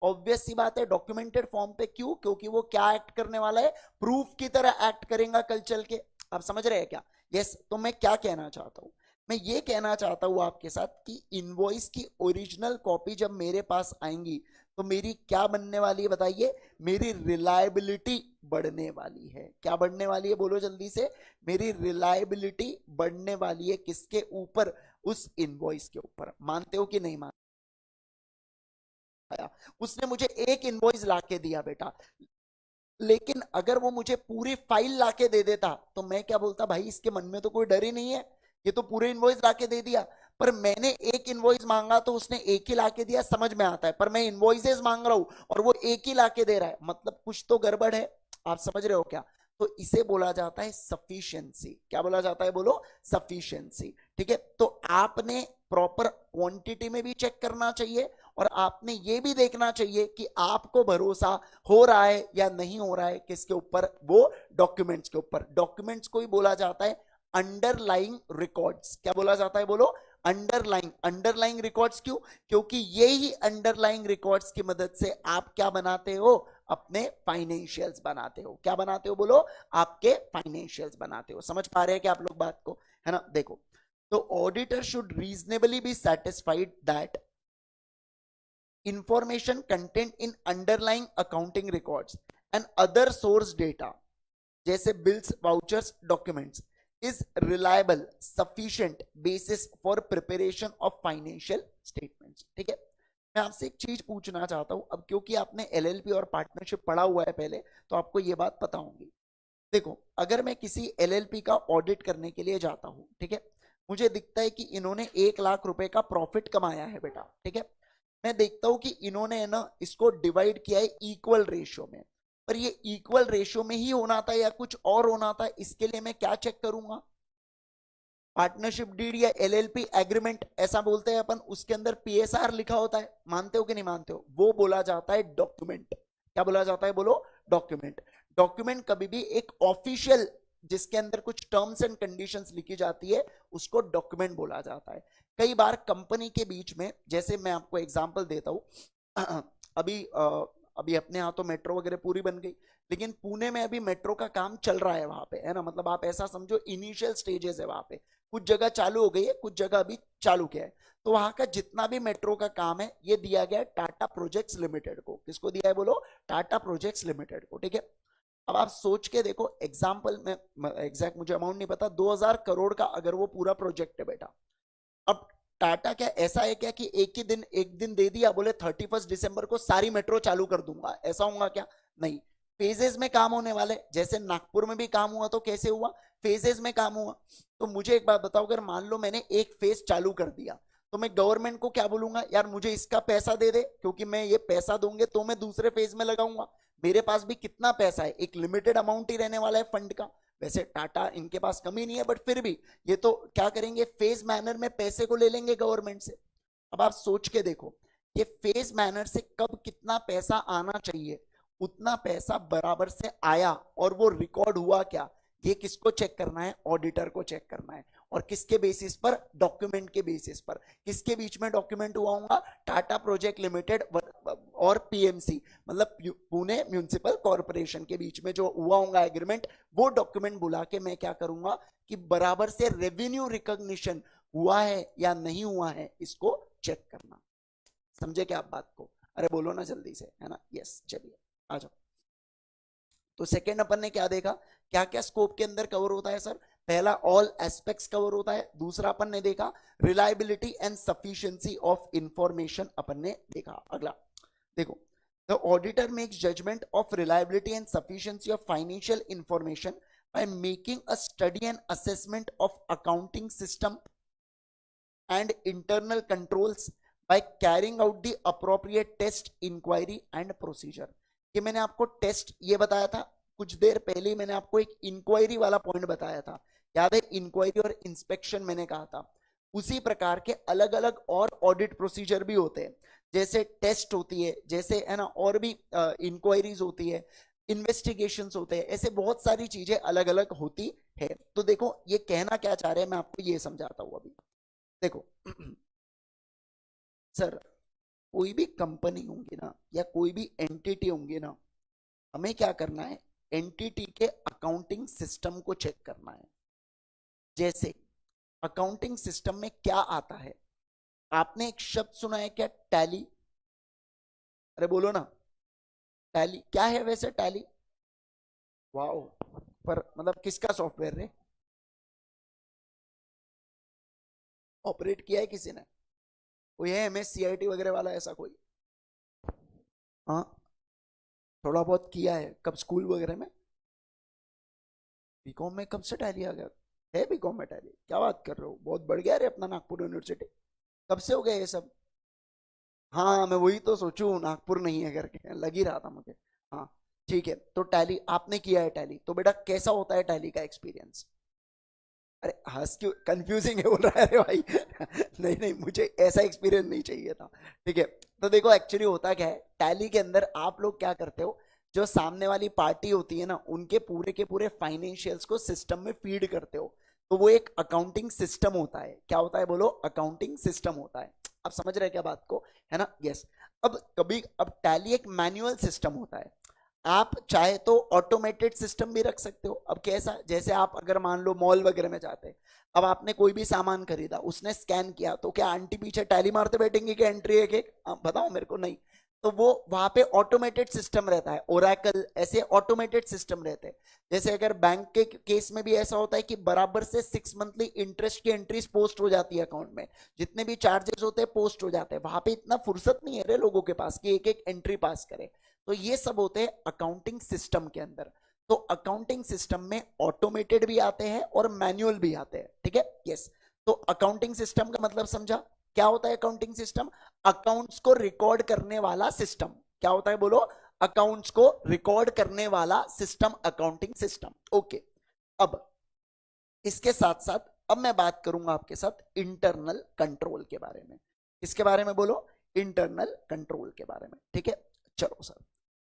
ऑब्वियस सी बात है डॉक्यूमेंटेड फॉर्म पे। क्यों? क्योंकि वो क्या एक्ट करने वाला है? प्रूफ की तरह एक्ट करेगा कल चल के। आप समझ रहे हैं क्या? यस। तो मैं क्या कहना चाहता हूं, मैं ये कहना चाहता हूं आपके साथ कि इनवॉइस की ओरिजिनल कॉपी जब मेरे पास आएंगी तो मेरी क्या बनने वाली है बताइए? मेरी रिलायबिलिटी बढ़ने वाली है। क्या बढ़ने वाली है बोलो जल्दी से? मेरी रिलायबिलिटी बढ़ने वाली है। किसके ऊपर? उस इनवॉइस के ऊपर। मानते हो कि नहीं मानते? उसने मुझे एक इनवॉइस लाके दिया बेटा, लेकिन अगर वो मुझे पूरी फाइल लाके दे देता तो मैं क्या बोलता, भाई इसके मन में तो कोई डर ही नहीं है, ये तो पूरे इनवॉइस लाके दे दिया। पर मैंने एक इनवॉइस मांगा तो उसने एक ही लाके दिया, समझ में आता है, पर मैं इनवॉइसेस मांग रहा हूं और वो एक ही लाके दे रहा है, मतलब कुछ तो गड़बड़ है। आप समझ रहे हो क्या? तो इसे बोला जाता है सफिशिएंसी। क्या बोला जाता है, बोलो, सफिशिएंसी। ठीक है, तो आपने प्रॉपर क्वांटिटी में भी चेक करना चाहिए और आपने ये भी देखना चाहिए कि आपको भरोसा हो रहा है या नहीं हो रहा है, किसके ऊपर, वो डॉक्यूमेंट्स के ऊपर। डॉक्यूमेंट्स को ही बोला जाता है अंडरलाइंग रिकॉर्ड्स। क्या बोला जाता है, बोलो, अंडरलाइंग। अंडरलाइंग रिकॉर्ड्स क्यों? क्योंकि ये ही अंडरलाइंग रिकॉर्ड्स की मदद से आप क्या बनाते हो, अपने फाइनेंशियल्स बनाते हो। क्या बनाते हो, बोलो, आपके फाइनेंशियल्स बनाते हो। समझ पा रहे हैं कि आप लोग बात को, है ना? देखो, तो auditor should reasonably B satisfied that information contained in underlying accounting records and other source data जैसे bills, vouchers, documents is reliable sufficient basis for preparation of financial statements. ठीक है, मैं आपसे एक चीज पूछना चाहता हूं अब, क्योंकि आपने एलएलपी और पार्टनरशिप पढ़ा हुआ है पहले, तो आपको ये बात पता होगी। देखो, अगर मैं किसी एलएलपी का ऑडिट करने के लिए जाता हूं, ठीक है, मुझे दिखता है कि इन्होंने 1 लाख रुपए का प्रॉफिट कमाया है बेटा, ठीक है, मैं देखता हूं कि इन्होंने ना इसको डिवाइड किया है इक्वल रेशियो में, पर ये इक्वल रेशियो में ही होना था या कुछ और होना था, इसके लिए मैं क्या चेक करूंगा? पार्टनरशिप डीड या एलएलपी एग्रीमेंट ऐसा बोलते हैं अपन, उसके अंदर पीएसआर लिखा होता है, मानते हो कि नहीं मानते हो? वो बोला जाता है डॉक्यूमेंट। क्या बोला जाता है, बोलो, डॉक्यूमेंट। डॉक्यूमेंट कभी भी एक ऑफिशियल, जिसके अंदर कुछ टर्म्स एंड कंडीशंस लिखी जाती है, उसको डॉक्यूमेंट बोला जाता है। कई बार कंपनी के बीच में, जैसे मैं आपको एग्जांपल देता हूं, अभी अभी अपने यहाँ तो मेट्रो वगैरह पूरी बन गई, लेकिन पुणे में अभी मेट्रो का काम चल रहा है वहां पे, है ना? मतलब आप ऐसा समझो इनिशियल स्टेजेस है वहां पे, कुछ जगह चालू हो गई है, कुछ जगह अभी चालू किया है। तो वहां का जितना भी मेट्रो का काम है, ये दिया गया है टाटा प्रोजेक्ट्स लिमिटेड को। किसको दिया है, बोलो, टाटा प्रोजेक्ट्स लिमिटेड को। ठीक है, अब आप सोच के देखो, एग्जाम्पल में, एग्जैक्ट मुझे अमाउंट नहीं पता, 2000 करोड़ का अगर वो पूरा प्रोजेक्ट है बेटा, अब टाटा क्या ऐसा है क्या कि एक दिन दे दिया, बोले 31 दिसंबर को सारी मेट्रो चालू कर दूंगा, ऐसा होगा क्या? नहीं, फेजेस में काम होने वाले। जैसे नागपुर में भी काम हुआ, तो कैसे हुआ, फेजेस में काम हुआ। तो मुझे एक बात बताओ, अगर मान लो मैंने एक फेज चालू कर दिया, तो मैं गवर्नमेंट को क्या बोलूंगा, यार मुझे इसका पैसा दे दे, क्योंकि मैं ये पैसा दूंगे तो मैं दूसरे फेज में लगाऊंगा। मेरे पास भी कितना पैसा है, एक लिमिटेड अमाउंट ही रहने वाला है फंड का। वैसे टाटा, इनके पास कमी नहीं है, बट फिर भी ये तो क्या करेंगे, फेज मैनर में पैसे को ले लेंगे गवर्नमेंट से। अब आप सोच के देखो, ये फेज मैनर से कब कितना पैसा आना चाहिए, उतना पैसा बराबर से आया, और वो रिकॉर्ड हुआ क्या, ये किसको चेक करना है, ऑडिटर को चेक करना है। और किसके बेसिस पर, डॉक्यूमेंट के बेसिस पर। किसके बीच में डॉक्यूमेंट हुआ होगा, टाटा प्रोजेक्ट लिमिटेड और पीएमसी, मतलब पुणे म्यूनिसिपल कॉर्पोरेशन के बीच में जो हुआ होगा एग्रीमेंट, वो डॉक्यूमेंट बुला के मैं क्या करूंगा कि बराबर से रेवेन्यू रिकॉग्निशन हुआ है या नहीं हुआ है, इसको चेक करना। समझे क्या आप बात को? अरे बोलो ना जल्दी से, है ना? यस, चलिए आ जाओ। तो सेकेंड अपन ने क्या देखा, क्या क्या स्कोप के अंदर कवर होता है सर? पहला, ऑल एस्पेक्ट्स कवर होता है। दूसरा अपन ने देखा reliability and sufficiency of information, अपन ने देखा। अगला देखो, the auditor makes judgement of reliability and sufficiency of financial information by making a study and assessment of accounting system and internal controls by carrying out the appropriate test, inquiry and procedure। ये मैंने आपको test ये बताया था कुछ देर पहले, मैंने आपको एक इंक्वायरी वाला पॉइंट बताया था, याद है? इंक्वायरी और इंस्पेक्शन मैंने कहा था। उसी प्रकार के अलग अलग और ऑडिट प्रोसीजर भी होते हैं, जैसे टेस्ट होती है, जैसे, है ना, और भी इंक्वायरीज होती है, इन्वेस्टिगेशंस होते हैं, ऐसे बहुत सारी चीजें अलग अलग होती है। तो देखो, ये कहना क्या चाह रहे हैं, मैं आपको ये समझाता हूं अभी। देखो सर, कोई भी कंपनी होंगी ना, या कोई भी एंटिटी होंगी ना, हमें क्या करना है, एंटिटी के अकाउंटिंग सिस्टम को चेक करना है। जैसे अकाउंटिंग सिस्टम में क्या आता है, आपने एक शब्द सुना है क्या, टैली? अरे बोलो ना, टैली क्या है वैसे, टैली? वाओ, पर मतलब किसका सॉफ्टवेयर है, ऑपरेट किया है किसी ने? कोई है एमएस सीआईटी वगैरह वाला, ऐसा कोई? हाँ, थोड़ा बहुत किया है। कब? स्कूल वगैरह में? बीकॉम में कब से टैली आ गया? है बीकॉम में टैली? क्या बात कर रहे हो, बहुत बढ़ गया रे अपना नागपुर यूनिवर्सिटी। कब से हो गया ये सब? हाँ, मैं वही तो सोचूं नागपुर नहीं है करके, लग ही रहा था मुझे। हाँ, ठीक है। तो टैली आपने किया है, टैली तो बेटा कैसा होता है टैली का एक्सपीरियंस? अरे हंस क्यों, कंफ्यूजिंग है बोल रहा है रे भाई। नहीं नहीं, मुझे ऐसा एक्सपीरियंस नहीं चाहिए था। ठीक है, तो देखो एक्चुअली होता क्या है, टैली के अंदर आप लोग क्या करते हो, जो सामने वाली पार्टी होती है ना, उनके पूरे के पूरे फाइनेंशियल्स को सिस्टम में फीड करते हो। तो वो एक अकाउंटिंग सिस्टम होता है। क्या होता है बोलो? अकाउंटिंग सिस्टम होता है। आप समझ रहे हैं क्या बात को? है ना? यस। अब टैली एक मैनुअल सिस्टम होता है। आप चाहे तो ऑटोमेटेड सिस्टम भी रख सकते हो। अब कैसा? जैसे आप अगर मान लो मॉल वगैरह में जाते हैं, अब आपने कोई भी सामान खरीदा, उसने स्कैन किया, तो क्या आंटी पीछे टैली मारते बैठेंगे कि एंट्री एक एक? बताओ मेरे को। नहीं। तो वो वहां पे ऑटोमेटेड सिस्टम रहता है, ओरेकल ऐसे ऑटोमेटेड सिस्टम रहते हैं। जैसे अगर बैंक के केस में भी ऐसा होता है कि बराबर से 6 मंथली इंटरेस्ट की एंट्रीज पोस्ट हो जाती है अकाउंट में, जितने भी चार्जेस होते हैं पोस्ट हो जाते हैं। वहां पे इतना फुर्सत नहीं है रे लोगों के पास कि एक एक एंट्री पास करे। तो ये सब होते हैं अकाउंटिंग सिस्टम के अंदर। तो अकाउंटिंग सिस्टम में ऑटोमेटेड भी आते हैं और मैनुअल भी आते हैं। ठीक है? यस। तो अकाउंटिंग सिस्टम का मतलब समझा? क्या होता है अकाउंटिंग सिस्टम? अकाउंट्स को रिकॉर्ड करने वाला सिस्टम। क्या होता है बोलो? अकाउंट्स को रिकॉर्ड करने वाला सिस्टम, अकाउंटिंग सिस्टम। ओके। अब इसके साथ साथ अब मैं बात करूंगा आपके साथ इंटरनल कंट्रोल के बारे में। किसके बारे में बोलो? इंटरनल कंट्रोल के बारे में। ठीक है, चलो सर।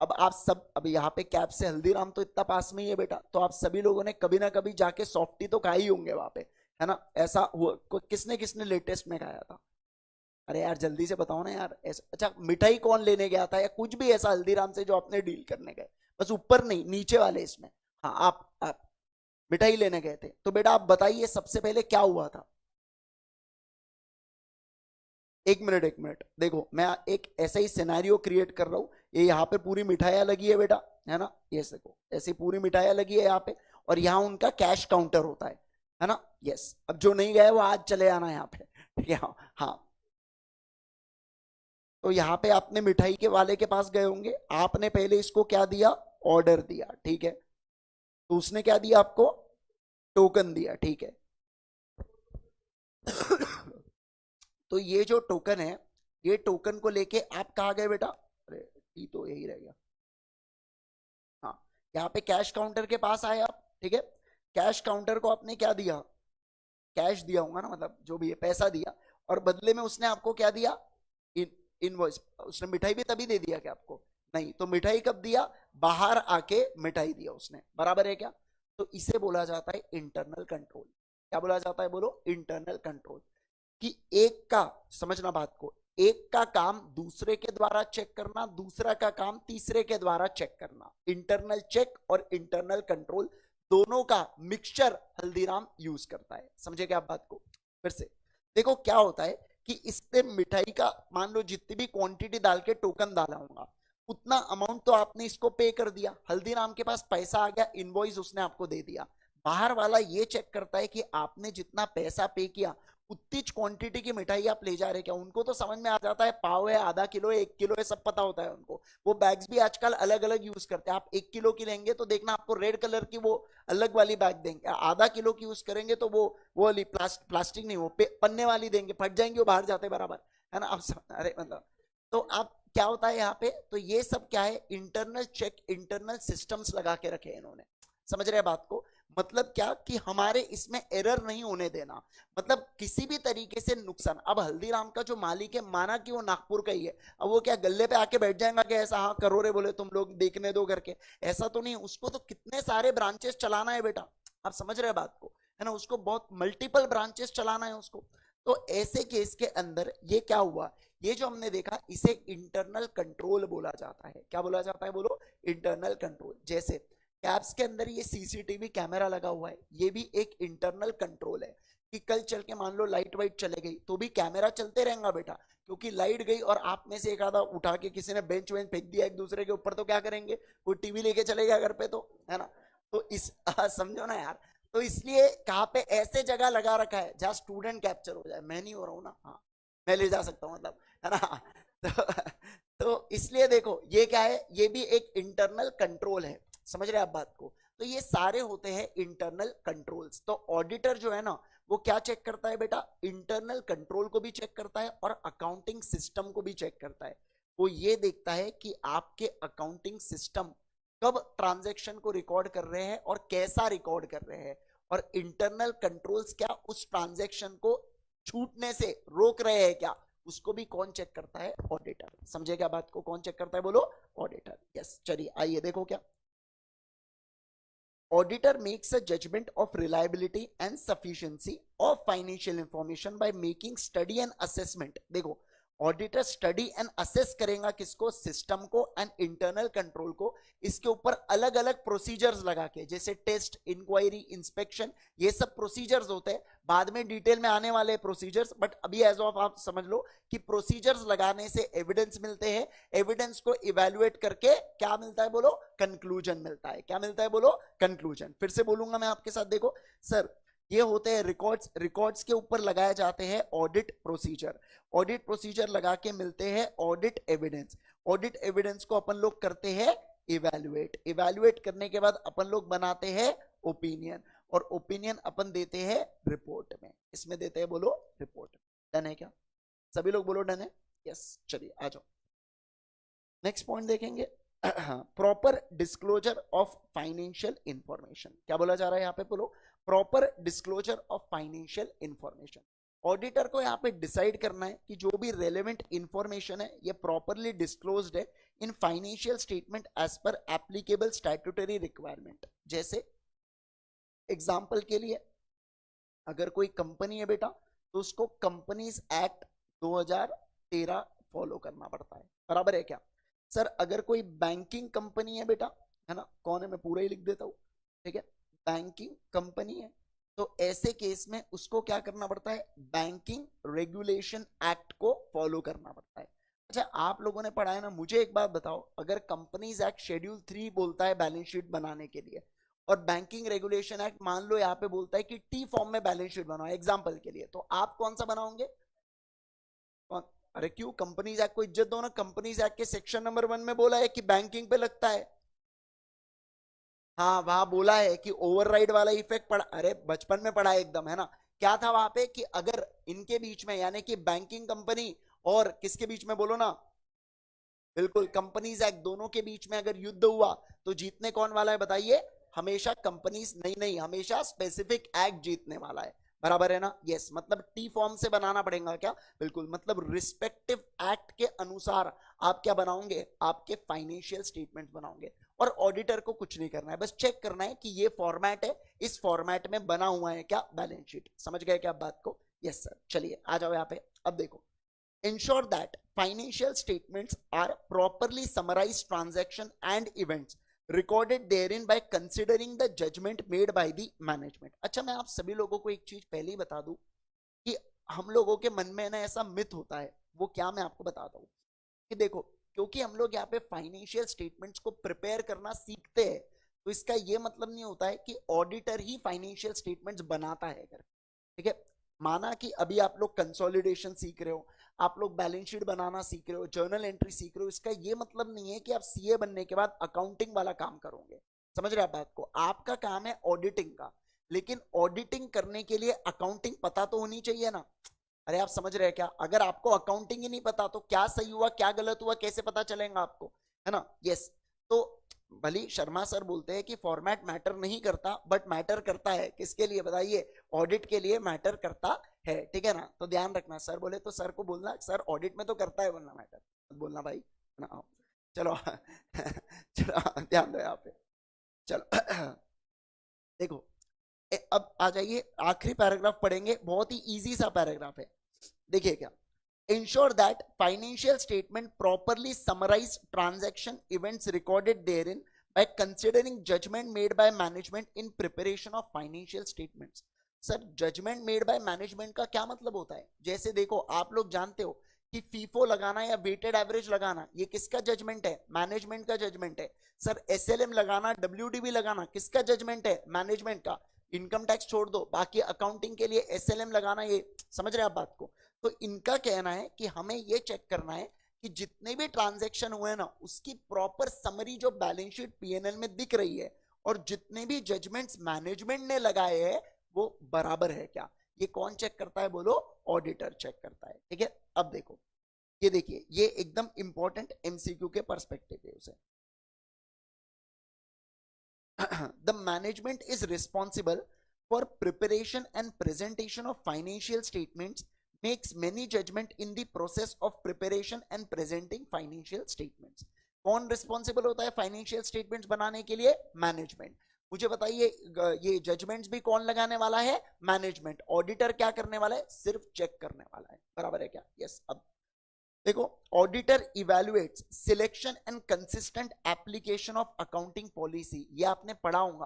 अब आप सब, अब यहाँ पे कैब से हल्दीराम तो इतना पास में ही है बेटा, तो आप सभी लोगों ने कभी ना कभी जाके सॉफ्टी तो खाई होंगे वहां पे, है ना? ऐसा हुआ किसने किसने लेटेस्ट में खाया था? अरे यार जल्दी से बताओ ना यार। ऐसा अच्छा, मिठाई कौन लेने गया था, या कुछ भी ऐसा हल्दीराम से जो आपने डील करने गए? बस ऊपर नहीं, नीचे वाले इसमें। हाँ, आप मिठाई लेने गए थे, तो बेटा आप बताइए सबसे पहले क्या हुआ था? एक मिनट, एक मिनट, देखो मैं एक ऐसा ही सिनेरियो क्रिएट कर रहा हूँ। ये यहाँ पे पूरी मिठाइयाँ लगी है बेटा, है ना? ये देखो ऐसी पूरी मिठाइयाँ लगी है यहाँ पे, और यहाँ उनका कैश काउंटर होता है ना? यस। अब जो नहीं गए वो आज चले आना यहाँ पे। ठीक है? हाँ हाँ। तो यहाँ पे आपने मिठाई के वाले के पास गए होंगे, आपने पहले इसको क्या दिया? ऑर्डर दिया। ठीक है? तो उसने क्या दिया आपको? टोकन दिया। ठीक है? तो ये जो टोकन है, ये टोकन को लेके आप कहाँ गए बेटा? अरे ये तो यही रह गया। हाँ, यहाँ पे कैश काउंटर के पास आए आप। ठीक है? कैश काउंटर को आपने क्या दिया? कैश दिया होगा ना, मतलब जो भी है पैसा दिया, और बदले में उसने आपको क्या दिया? In invoice. उसने मिठाई भी तभी दे दिया क्या आपको? नहीं। तो मिठाई कब दिया? बाहर आके मिठाई दिया उसने, बराबर है क्या? तो इसे बोला जाता है इंटरनल कंट्रोल। क्या बोला जाता है बोलो? Internal control. कि एक का, समझना बात को, एक का काम दूसरे के द्वारा चेक करना, दूसरा का काम तीसरे के द्वारा चेक करना। इंटरनल चेक और इंटरनल कंट्रोल दोनों का मिक्सचर हल्दीराम यूज करता है। समझे क्या आप बात को? फिर से देखो क्या होता है कि इससे मिठाई का मान लो जितनी भी क्वांटिटी डाल के टोकन डाला होगा, उतना अमाउंट तो आपने इसको पे कर दिया, हल्दीराम के पास पैसा आ गया, इनवॉइस उसने आपको दे दिया। बाहर वाला ये चेक करता है कि आपने जितना पैसा पे किया उतनी क्वांटिटी की मिठाई आप ले जा रहे क्या। उनको तो समझ में आ जाता है, पाव है, आधा किलो है, 1 किलो है, सब पता होता है उनको। वो बैग्स भी आजकल अलग अलग यूज करते हैं। आप 1 किलो की लेंगे तो देखना आपको रेड कलर की वो अलग वाली बैग देंगे, आधा किलो की यूज करेंगे तो वो वाली प्लास्टिक नहीं, वो पन्ने वाली देंगे, फट जाएंगे वो बाहर जाते बराबर, है ना? अरे मतलब, तो आप क्या होता है यहाँ पे, तो ये सब क्या है? इंटरनल चेक, इंटरनल सिस्टम्स लगा के रखे हैं इन्होंने। समझ रहे हैं बात को? मतलब क्या कि हमारे इसमें एरर नहीं होने देना, मतलब किसी भी तरीके से नुकसान। अब हल्दीराम का जो मालिक है, माना कि वो नागपुर का ही है, अब वो क्या गले पे आके बैठ जाएगा कि ऐसा हाँ करो रे बोले तुम लोग देखने दो करके? ऐसा तो नहीं। उसको तो कितने सारे ब्रांचेस चलाना है बेटा। आप समझ रहे हैं बात को? है ना? उसको बहुत मल्टीपल ब्रांचेस चलाना है उसको। तो ऐसे केस के अंदर ये क्या हुआ, ये जो हमने देखा, इसे इंटरनल कंट्रोल बोला जाता है। क्या बोला जाता है बोलो? Internal control. जैसे कैब्स के अंदर ये सीसीटीवी कैमरा लगा हुआ है, ये भी एक इंटरनल कंट्रोल है। कि कल चल के मान लो लाइट वाइट चले गई तो भी कैमरा चलते रहेगा बेटा, क्योंकि लाइट गई और आप में से एक आधा उठा के किसी ने बेंच वेंच फेंक दिया एक दूसरे के ऊपर, तो क्या करेंगे? वो टीवी लेके चलेगा घर पे, तो है ना? तो इस समझो ना यार। तो इसलिए कहाँ पे ऐसे जगह लगा रखा है जहाँ स्टूडेंट कैप्चर हो जाए। मैं नहीं हो रहा हूँ ना, हाँ मैं ले जा सकता हूँ मतलब, है ना? तो तो इसलिए देखो ये क्या है, ये भी एक इंटरनल कंट्रोल है, समझ रहे हैं आप बात को। तो ये सारे होते हैं इंटरनल कंट्रोल्स। तो ऑडिटर जो है ना वो क्या चेक करता है बेटा, इंटरनल कंट्रोल को भी चेक करता है और अकाउंटिंग सिस्टम को भी चेक करता है। वो ये देखता है कि आपके अकाउंटिंग सिस्टम कब ट्रांजैक्शन को रिकॉर्ड कर रहे हैं और कैसा रिकॉर्ड कर रहे हैं, और इंटरनल कंट्रोल्स क्या उस ट्रांजैक्शन को छूटने से रोक रहे हैं क्या, उसको भी कौन चेक करता है, ऑडिटर। समझे क्या बात को, कौन चेक करता है बोलो, ऑडिटर। यस, चलिए आइए देखो क्या, auditor makes a judgment of reliability and sufficiency of financial information by making study and assessment. देखो ऑडिटर स्टडी एंड असेस करेगा किसको, सिस्टम को एंड इंटरनल कंट्रोल को, इसके ऊपर अलग अलग प्रोसीजर्स लगा के, जैसे टेस्ट, इंक्वायरी, इंस्पेक्शन, ये सब प्रोसीजर्स होते हैं, बाद में डिटेल में आने वाले प्रोसीजर्स, बट अभी एज ऑफ आप समझ लो कि प्रोसीजर्स लगाने से एविडेंस मिलते हैं, एविडेंस को इवेल्युएट करके क्या मिलता है बोलो, कंक्लूजन मिलता है। क्या मिलता है बोलो, कंक्लूजन। फिर से बोलूंगा मैं आपके साथ, देखो सर ये होते हैं रिकॉर्ड्स, रिकॉर्ड्स के ऊपर लगाए जाते हैं ऑडिट प्रोसीजर, ऑडिट प्रोसीजर लगा के मिलते हैं ऑडिट एविडेंस, ऑडिट एविडेंस को अपन लोग करते हैं इवैल्यूएट, इवैल्यूएट करने के बाद अपन लोग बनाते हैं ओपिनियन, और ओपिनियन अपन देते हैं रिपोर्ट में, इसमें देते हैं बोलो रिपोर्ट। डन है क्या, सभी लोग बोलो डन है, यस। चलिए आ जाओ नेक्स्ट पॉइंट देखेंगे, proper disclosure of financial information. क्या बोला जा रहा है यहाँ पे बोलो, proper disclosure of financial information. Auditor को यहाँ पे डिसाइड करना है कि जो भी रेलेवेंट इंफॉर्मेशन है ये प्रॉपरली डिस्क्लोज्ड है in financial statement as per applicable statutory requirement. जैसे एग्जांपल के लिए अगर कोई कंपनी है बेटा तो उसको कंपनीज एक्ट 2013 फॉलो करना पड़ता है, बराबर है क्या। सर अगर कोई बैंकिंग कंपनी है बेटा, है ना, कौन है मैं पूरा ही लिख देता हूँ, ठीक है, बैंकिंग कंपनी है तो ऐसे केस में उसको क्या करना पड़ता है, बैंकिंग रेगुलेशन एक्ट को फॉलो करना पड़ता है। अच्छा आप लोगों ने पढ़ा है ना, मुझे एक बात बताओ, अगर कंपनीज एक्ट शेड्यूल 3 बोलता है बैलेंस शीट बनाने के लिए, और बैंकिंग रेगुलेशन एक्ट मान लो यहाँ पे बोलता है कि टी फॉर्म में बैलेंस शीट बनाओ एग्जांपल के लिए, तो आप कौन सा बनाओगे, कौन। अरे क्यों, कंपनीज एक्ट को इज्जत दो ना, कंपनीज एक्ट के सेक्शन नंबर 1 में बोला है कि बैंकिंग पे लगता है, हाँ वहां बोला है कि ओवरराइड वाला इफेक्ट पड़ा, अरे बचपन में पढ़ा है एकदम, है ना। क्या था वहां पे कि अगर इनके बीच में यानी कि बैंकिंग कंपनी और किसके बीच में बोलो ना, बिल्कुल कंपनीज एक्ट दोनों के बीच में अगर युद्ध हुआ तो जीतने कौन वाला है बताइए, हमेशा कंपनीज, नहीं नहीं हमेशा स्पेसिफिक एक्ट जीतने वाला है, बराबर है ना। यस, मतलब टी फॉर्म से बनाना पड़ेगा क्या, बिल्कुल, मतलब रिस्पेक्टिव एक्ट के अनुसार आप क्या बनाओगे, आपके फाइनेंशियल स्टेटमेंट बनाओगे। और ऑडिटर को कुछ नहीं करना है, बस चेक करना है कि ये फॉर्मेट है, इस फॉर्मेट में बना हुआ है क्या बैलेंस शीट। समझ गए क्या बात को, यस सर। चलिए आ जाओ यहाँ पे, अब देखो, ensure that financial statements are properly summarized transaction and events recorded therein by considering the judgment made by the management। अच्छा मैं आप सभी लोगों को एक चीज पहले ही बता दूं कि हम लोगों के मन में ना ऐसा मिथ होता है, वो क्या मैं आपको बताता हूँ कि देखो, क्योंकि हम लोग यहाँ पे फाइनेंशियल स्टेटमेंट्स को प्रिपेयर करना सीखते हैं, तो इसका ये मतलब नहीं होता है कि ऑडिटर ही फाइनेंशियल स्टेटमेंट्स बनाता है, ठीक है। माना कि अभी आप लोग कंसोलिडेशन सीख रहे हो, आप लोग बैलेंस शीट बनाना सीख रहे हो, जर्नल एंट्री सीख रहे हो, इसका ये मतलब नहीं है कि आप सीए बनने के बाद अकाउंटिंग वाला काम करोगे। समझ रहे हैं आप बात को, आपका काम है ऑडिटिंग का, लेकिन ऑडिटिंग करने के लिए अकाउंटिंग पता तो होनी चाहिए ना। अरे आप समझ रहे हैं क्या, अगर आपको अकाउंटिंग ही नहीं पता तो क्या सही हुआ क्या गलत हुआ कैसे पता चलेगा आपको, है ना। यस, तो भली शर्मा सर बोलते हैं कि फॉर्मेट मैटर नहीं करता, बट मैटर करता है, किसके लिए बताइए, ऑडिट के लिए मैटर करता है, ठीक है ना। तो ध्यान रखना, सर बोले तो सर को बोलना, सर ऑडिट में तो करता है बोलना, मैटर बोलना भाई ना। चलो चलो ध्यान दो यहाँ पे, चलो देखो अब आ जाइए, आखिरी पैराग्राफ पढ़ेंगे, बहुत ही इजी सा पैराग्राफ है, देखिए क्या, ensure that financial statement properly summarize transaction events recorded therein by considering judgment made by management in preparation of financial statements। Sir judgment made by management का क्या मतलब होता है, जैसे देखो आप लोग जानते हो कि फीफो लगाना या वेटेड एवरेज लगाना ये किसका जजमेंट है, मैनेजमेंट का जजमेंट है। सर एसएलएम लगाना, डब्ल्यूडीबी लगाना किसका जजमेंट है, मैनेजमेंट का। इनकम टैक्स छोड़ दो, बाकी अकाउंटिंग के लिए एसएलएम लगाना, ये समझ रहे हैं आप बात को। तो इनका कहना है कि हमें ये चेक करना है कि जितने भी ट्रांजैक्शन हुए ना उसकी प्रॉपर समरी जो बैलेंस शीट पीएनएल में दिख रही है और जितने भी जजमेंट्स मैनेजमेंट ने लगाए हैं वो बराबर है क्या, ये कौन चेक करता है बोलो, ऑडिटर चेक करता है। ठीक है, अब देखो ये देखिए ये एकदम इंपॉर्टेंट एमसीक्यू के पर्सपेक्टिव है उसे। The management is responsible for preparation and presentation of financial statements, makes many judgment in the process of preparation and presenting financial statements। कौन रिस्पॉन्सिबल होता है फाइनेंशियल स्टेटमेंट्स बनाने के लिए, मैनेजमेंट। मुझे बताइए ये जजमेंट्स भी कौन लगाने वाला है, मैनेजमेंट। ऑडिटर क्या करने वाला है, सिर्फ चेक करने वाला है, बराबर है क्या, यस। अब देखो auditor evaluates selection and consistent application of accounting policy, ये आपने पढ़ा होगा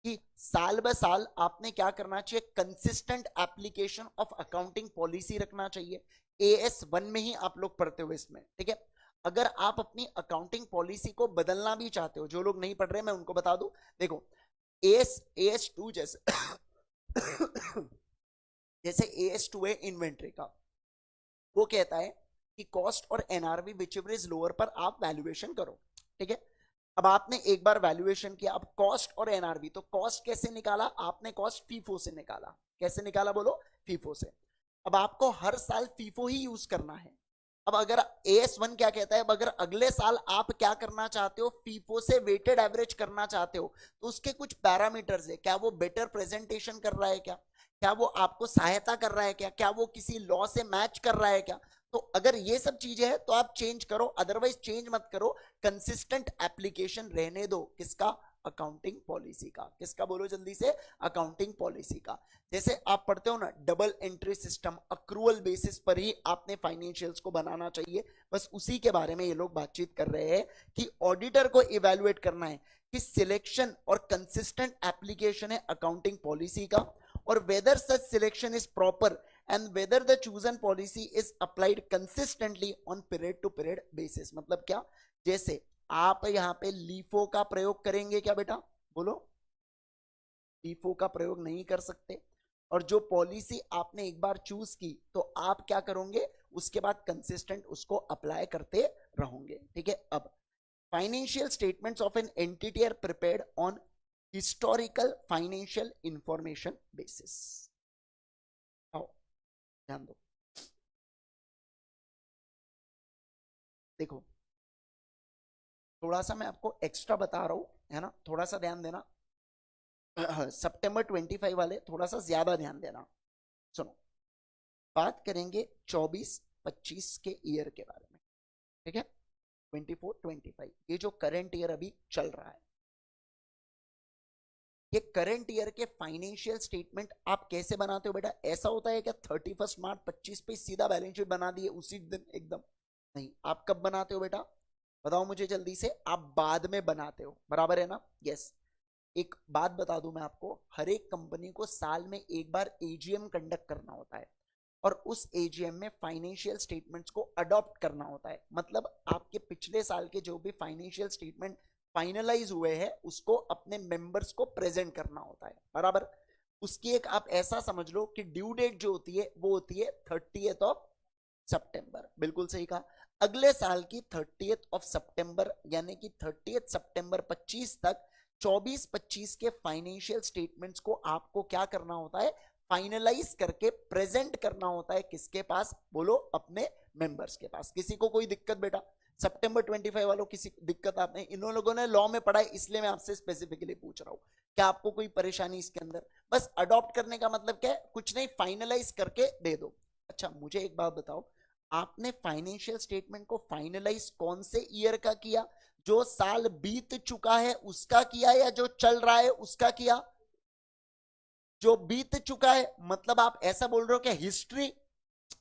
कि साल ब साल आपने क्या करना चाहिए, consistent application of accounting policy रखना चाहिए। AS1 में ही आप लोग पढ़ते हो इसमें। ठीक है, अगर आप अपनी अकाउंटिंग पॉलिसी को बदलना भी चाहते हो, जो लोग नहीं पढ़ रहे मैं उनको बता दूं, देखो AS2 जैसे जैसे AS2 है इन्वेंट्री का, वो कहता है कि कॉस्ट और एनआरवी विचएवर इज लोअर पर आप वैल्यूएशन करो। ठीक है, अब आपने एक बार वैल्यूएशन किया, अब कॉस्ट और एनआरवी, तो कॉस्ट कैसे निकाला आपने, कॉस्ट फीफो से निकाला। कैसे निकाला बोलो, फीफो से। अब आपको हर साल फीफो ही यूज करना है। अब अगर AS1 क्या कहता है, अब अगर अगले साल आप क्या करना चाहते हो, फीफो से वेटेड एवरेज करना चाहते हो, तो उसके कुछ पैरामीटर्स है। क्या वो बेटर प्रेजेंटेशन कर रहा है, क्या वो आपको सहायता कर रहा है, क्या वो किसी लॉ से मैच कर रहा है क्या। तो अगर ये सब चीजें हैं तो आप चेंज करो, अदरवाइज चेंज मत करो। कंसिस्टेंट एप्लीकेशन रहने दो, किसका, अकाउंटिंग पॉलिसी का। किसका बोलो जल्दी से, अकाउंटिंग पॉलिसी का। जैसे आप पढ़ते हो ना double entry system, accrual basis पर ही आपने फाइनेंशियल्स को बनाना चाहिए, बस उसी के बारे में ये लोग बातचीत कर रहे हैं कि ऑडिटर को इवेलुएट करना है कि सिलेक्शन और कंसिस्टेंट एप्लीकेशन है अकाउंटिंग पॉलिसी का, और whether such selection is proper and whether the chosen policy is applied consistently on period to period basis। मतलब क्या, जैसे आप यहाँ पे लीफो का प्रयोग करेंगे क्या बेटा, बोलो, लीफो का प्रयोग नहीं कर सकते। और जो पॉलिसी आपने एक बार चूज की तो आप क्या करोगे, उसके बाद कंसिस्टेंट उसको अप्लाई करते रहोगे। ठीक है, अब financial statements of an entity are prepared on historical financial information basis. आओ ध्यान दो, देखो थोड़ा सा मैं आपको एक्स्ट्रा बता रहा हूं, है ना, थोड़ा सा ध्यान देना। सितंबर 25 वाले थोड़ा सा ज्यादा ध्यान देना। सुनो, बात करेंगे 24-25 के ईयर के बारे में। ठीक है, 24-25 ये जो करंट ईयर अभी चल रहा है, ये करंट ईयर के फाइनेंशियल स्टेटमेंट आप कैसे बनाते हो बेटा। ऐसा होता है क्या 31 मार्च 25 पे सीधा बैलेंस शीट बना दिए उसी दिन एकदम, नहीं। आप कब बनाते हो बेटा, बताओ मुझे जल्दी से, आप बाद में बनाते हो, बराबर है ना, यस। एक बात बता दूं मैं आपको, हर एक कंपनी को साल में एक बार AGM कंडक्ट करना होता है और उस AGM में फाइनेंशियल स्टेटमेंट्स को अडॉप्ट करना होता है। मतलब आपके पिछले साल के जो भी फाइनेंशियल स्टेटमेंट फाइनलाइज हुए हैं उसको अपने मेंबर्स को प्रेजेंट करना होता है, बराबर। उसकी एक आप ऐसा समझ लो कि ड्यू डेट जो होती है वो होती है 30th ऑफ सितंबर, बिल्कुल सही कहा। अगले साल की 30th ऑफ सितंबर यानी कि 30th सितंबर 25 तक 24-25 के फाइनेंशियल स्टेटमेंट्स को आपको क्या करना होता है, फाइनलाइज करके प्रेजेंट करना होता है। किसके पास बोलो, अपने मेंबर्स के पास। किसी को कोई दिक्कत बेटा, सितंबर 25 वालों किसी दिक्कत, आपने इन लोगों ने लॉ में पढ़ा है इसलिए मैं आपसे स्पेसिफिकली पूछ रहा हूं, क्या आपको कोई परेशानी इसके अंदर। बस अडॉप्ट करने का मतलब क्या है, कुछ नहीं, फाइनलाइज करके दे दो। अच्छा मुझे एक बात बताओ, आपने फाइनेंशियल स्टेटमेंट को फाइनलाइज कौन से ईयर का किया, जो साल बीत चुका है उसका किया या जो चल रहा है उसका किया। जो बीत चुका है मतलब आप ऐसा बोल रहे हो क्या, हिस्ट्री,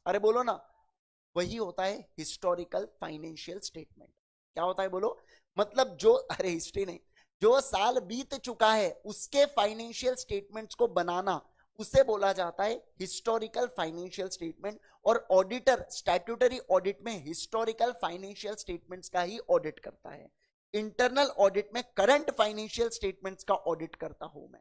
अरे बोलो ना, वही होता है हिस्टोरिकल फाइनेंशियल स्टेटमेंट। क्या होता है बोलो, मतलब जो, अरे हिस्ट्री नहीं, जो साल बीत चुका है उसके फाइनेंशियल स्टेटमेंट्स को बनाना उसे बोला जाता है हिस्टोरिकल फाइनेंशियल स्टेटमेंट। और ऑडिटर स्टैट्यूटरी ऑडिट में हिस्टोरिकल फाइनेंशियल स्टेटमेंट्स का ही ऑडिट करता है। इंटरनल ऑडिट में करंट फाइनेंशियल स्टेटमेंट्स का ऑडिट करता हूं मैं,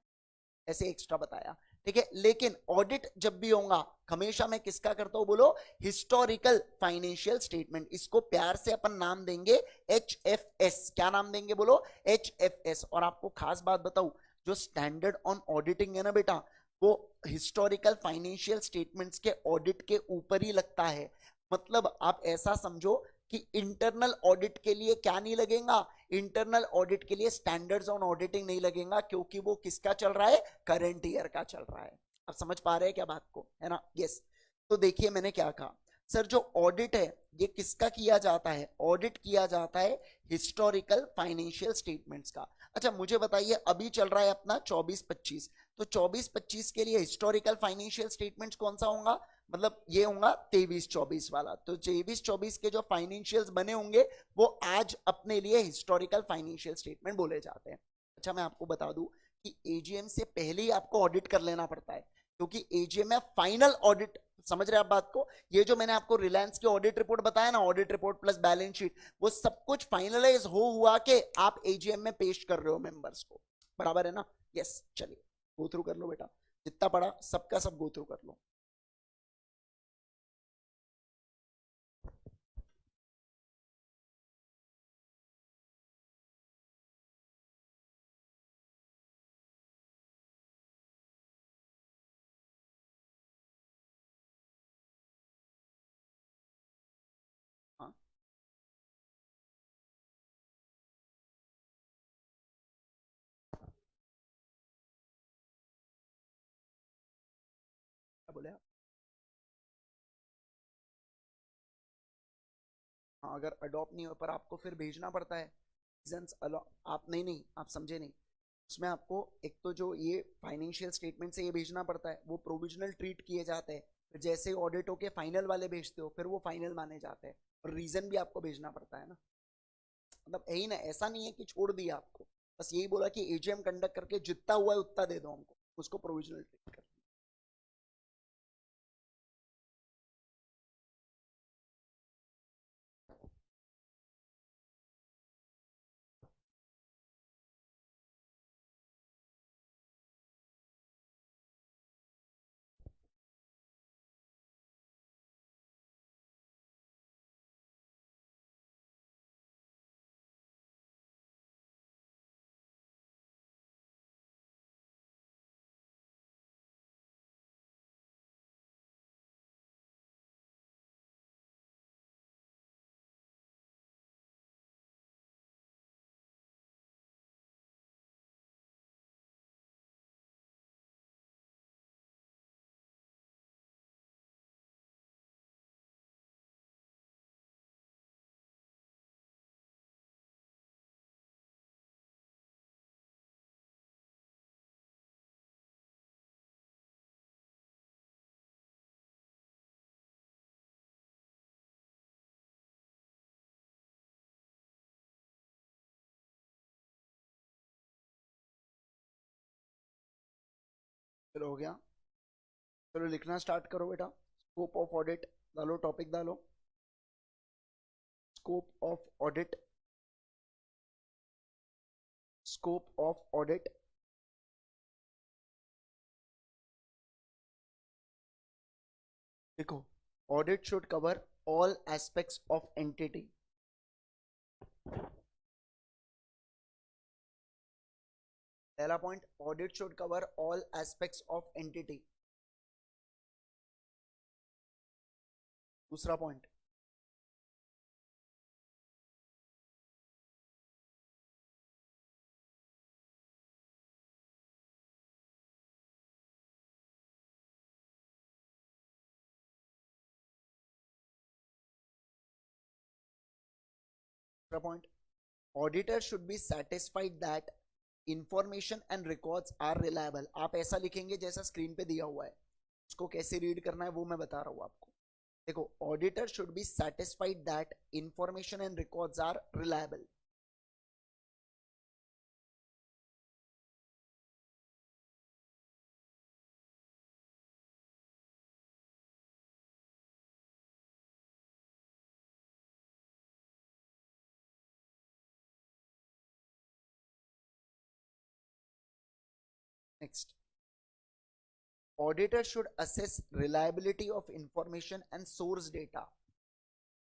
ऐसे एक्स्ट्रा बताया। ठीक है, लेकिन ऑडिट जब भी होगा हमेशा मैं किसका करता हूं बोलो, हिस्टोरिकल फाइनेंशियल स्टेटमेंट। इसको प्यार से अपन नाम देंगे HFS। क्या नाम देंगे बोलो, HFS। और आपको खास बात बताऊं, जो स्टैंडर्ड ऑन ऑडिटिंग है ना बेटा, वो हिस्टोरिकल फाइनेंशियल स्टेटमेंट्स के ऑडिट के ऊपर ही लगता है। मतलब आप ऐसा समझो कि इंटरनल ऑडिट के लिए क्या नहीं लगेगा, इंटरनल ऑडिट के लिए स्टैंडर्ड्स ऑन ऑडिटिंग नहीं लगेगा, क्योंकि वो किसका चल रहा है, करंट ईयर का चल रहा है। आप समझ पा रहे हैं क्या बात को, है ना? यस। तो देखिए मैंने क्या कहा, सर जो ऑडिट है ये किसका किया जाता है, ऑडिट किया जाता है हिस्टोरिकल फाइनेंशियल स्टेटमेंट्स का। अच्छा मुझे बताइए, अभी चल रहा है अपना 24-25, तो 24-25 के लिए हिस्टोरिकल फाइनेंशियल स्टेटमेंट्स कौन सा होगा, मतलब ये होगा 23-24 वाला। तो 23-24 के जो फाइनेंशियल्स बने होंगे वो आज अपने लिए हिस्टोरिकल फाइनेंशियल स्टेटमेंट बोले जाते हैं। अच्छा मैं आपको बता दूं कि एजीएम से पहले ही आपको ऑडिट कर लेना पड़ता है, क्योंकि एजीएम में फाइनल ऑडिट, समझ रहे हैं आप बात को, ये जो मैंने आपको रिलायंस की ऑडिट रिपोर्ट बताया ना, audit report plus balance sheet, वो सब कुछ फाइनलाइज हो हुआ के आप एजीएम में पेश कर रहे हो मेंबर्स को, बराबर है ना? यस, चलिए गो थ्रू कर लो बेटा, जितना पढ़ा सबका सब गो थ्रू कर लो। हाँ क्या बोले आप? हाँ अगर अडॉप्ट नहीं हो पर आपको फिर भेजना पड़ता है रीजंस आप नहीं नहीं आप समझे नहीं, उसमें आपको एक तो जो ये फाइनेंशियल स्टेटमेंट से ये भेजना पड़ता है वो प्रोविजनल ट्रीट किए जाते हैं, फिर जैसे ऑडिट होके फाइनल वाले भेजते हो फिर वो फाइनल माने जाते हैं, और रीजन भी आपको भेजना पड़ता है ना। मतलब यही ना, ऐसा नहीं है कि छोड़ दिया आपको, बस यही बोला कि एजीएम कंडक्ट करके जितना हुआ है उतना दे दो हमको, उसको प्रोविजनल ट्रीट कर। चलो हो गया, चलो लिखना स्टार्ट करो बेटा। स्कोप ऑफ ऑडिट डालो, टॉपिक डालो, scope of audit, scope of audit. देखो, audit should cover all aspects of entity. पहला point, audit should cover all aspects of entity. दूसरा पॉइंट, दूसरा point, auditor should be satisfied that information and records are reliable. आप ऐसा लिखेंगे जैसा screen पे दिया हुआ है, उसको कैसे रीड करना है वो मैं बता रहा हूं आपको। देखो, auditor should be satisfied that information and records are reliable. Next, Auditor should assess reliability of information and source data.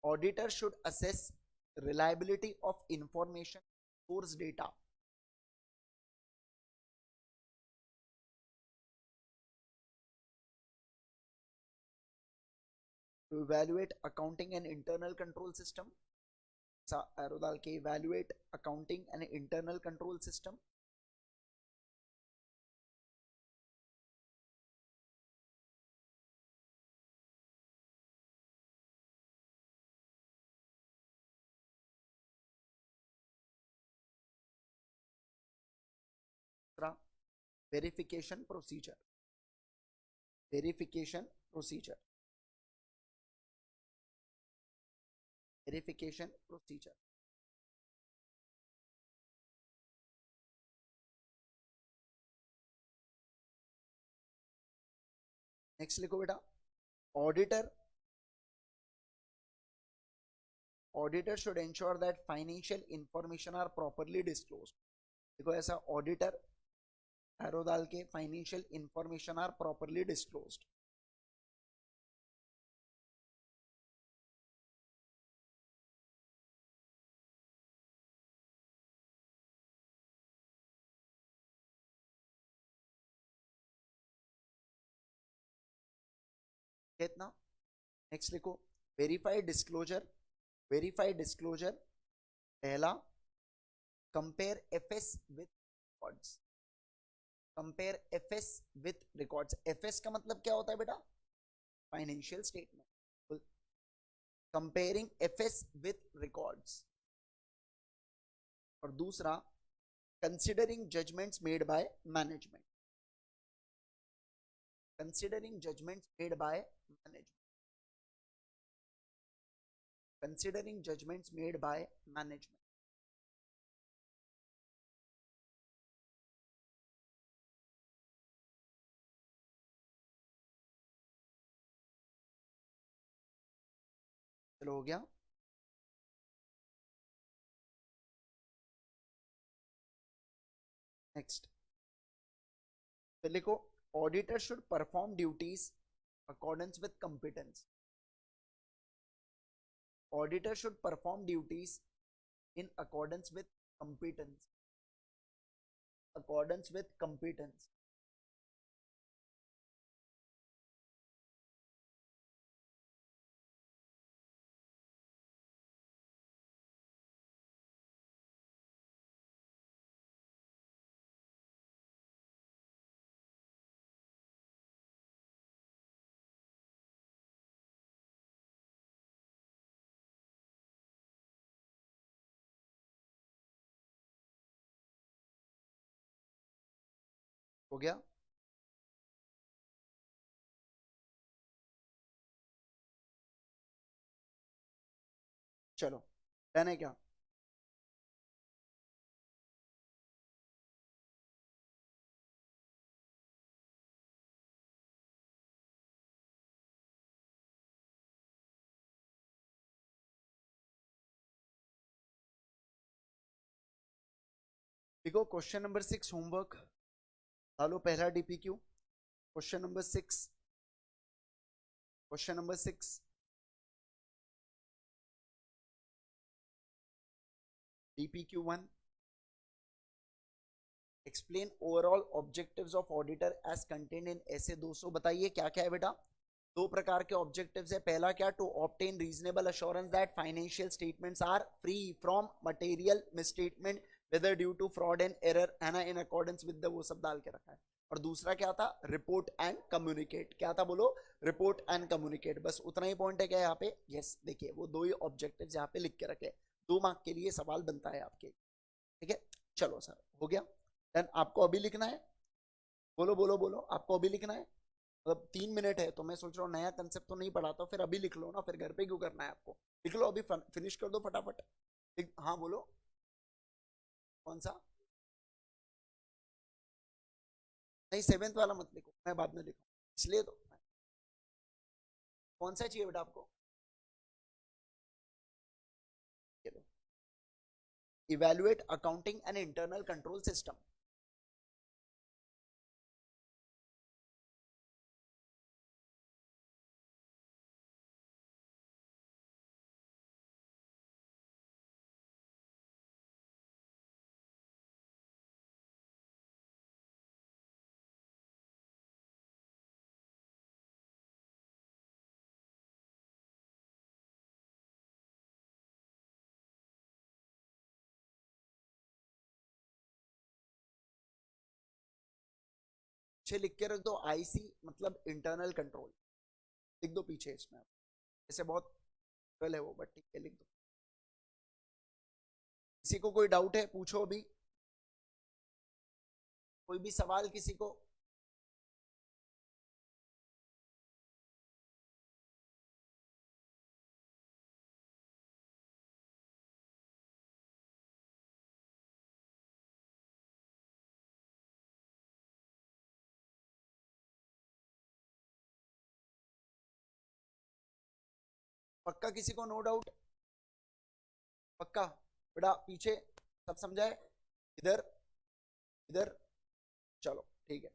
Auditor should assess reliability of information, source data. To evaluate accounting and internal control system. Arrow डाल के evaluate accounting and internal control system. Verification procedure. Verification procedure. Verification procedure. Next लिखो बेटा, auditor auditor should ensure that financial information are properly disclose. देखो ऐसा auditor arrow डाल के financial information are properly disclosed. कितना. Next लिखो, verified disclosure. Verified disclosure पहला, compare FS with records. Compare FS with records. FS का मतलब क्या होता है बेटा? Financial statement. Comparing FS with records. और दूसरा, considering judgments made by management. considering judgments made by management. Considering judgments made by management. चलो हो गया. नेक्स्ट तो लिखो, auditor should perform duties accordance with competence. Auditor should perform duties in accordance with competence. Accordance with competence. हो गया. चलो done है क्या? देखो क्वेश्चन नंबर 6 होमवर्क डालो. पहला DPQ. Question number 6. Question number 6. DPQ 1. Explain overall objectives of auditor as contained in SA 200. बताइए क्या क्या है बेटा? दो प्रकार के ऑब्जेक्टिव्स है. पहला क्या? To obtain reasonable assurance that financial statements are free from material misstatement whether due to fraud and error, है ना, इन अकॉर्डेंस विद द, वो सब डाल के रखा है. और दूसरा क्या था? Report and communicate. क्या था बोलो? Report and communicate. बस उतना ही पॉइंट है क्या यहाँ पे? यस. देखिए वो दो ही ऑब्जेक्टिव्स यहाँ पे लिख के रखे. 2 मार्क के लिए सवाल बनता है आपके. ठीक है. चलो सर हो गया. देन आपको अभी लिखना है. बोलो बोलो बोलो. आपको अभी लिखना है. मतलब 3 मिनट है तो मैं सोच रहा हूँ नया कंसेप्ट तो नहीं पढ़ाता, फिर अभी लिख लो ना, फिर घर पे क्यों करना है आपको? लिख लो अभी, फिनिश कर दो फटाफट. हाँ बोलो. कौन सा? नहीं 7th वाला मत लिखो, मैं बाद में लिखूँ इसलिए तो. कौन सा चाहिए बेटा आपको? Evaluate accounting and internal control system. पीछे लिख के रख दो आईसी मतलब इंटरनल कंट्रोल, लिख दो पीछे इसमें, ऐसे बहुत है वो, बट ठीक है लिख दो। किसी को कोई डाउट है पूछो अभी, कोई भी सवाल किसी को? पक्का किसी को नो डाउट? पक्का? बेटा पीछे सब समझाए, इधर इधर, चलो ठीक है।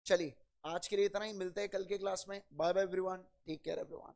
चलिए आज के लिए इतना ही, मिलते हैं कल के क्लास में। Bye bye everyone, take care everyone.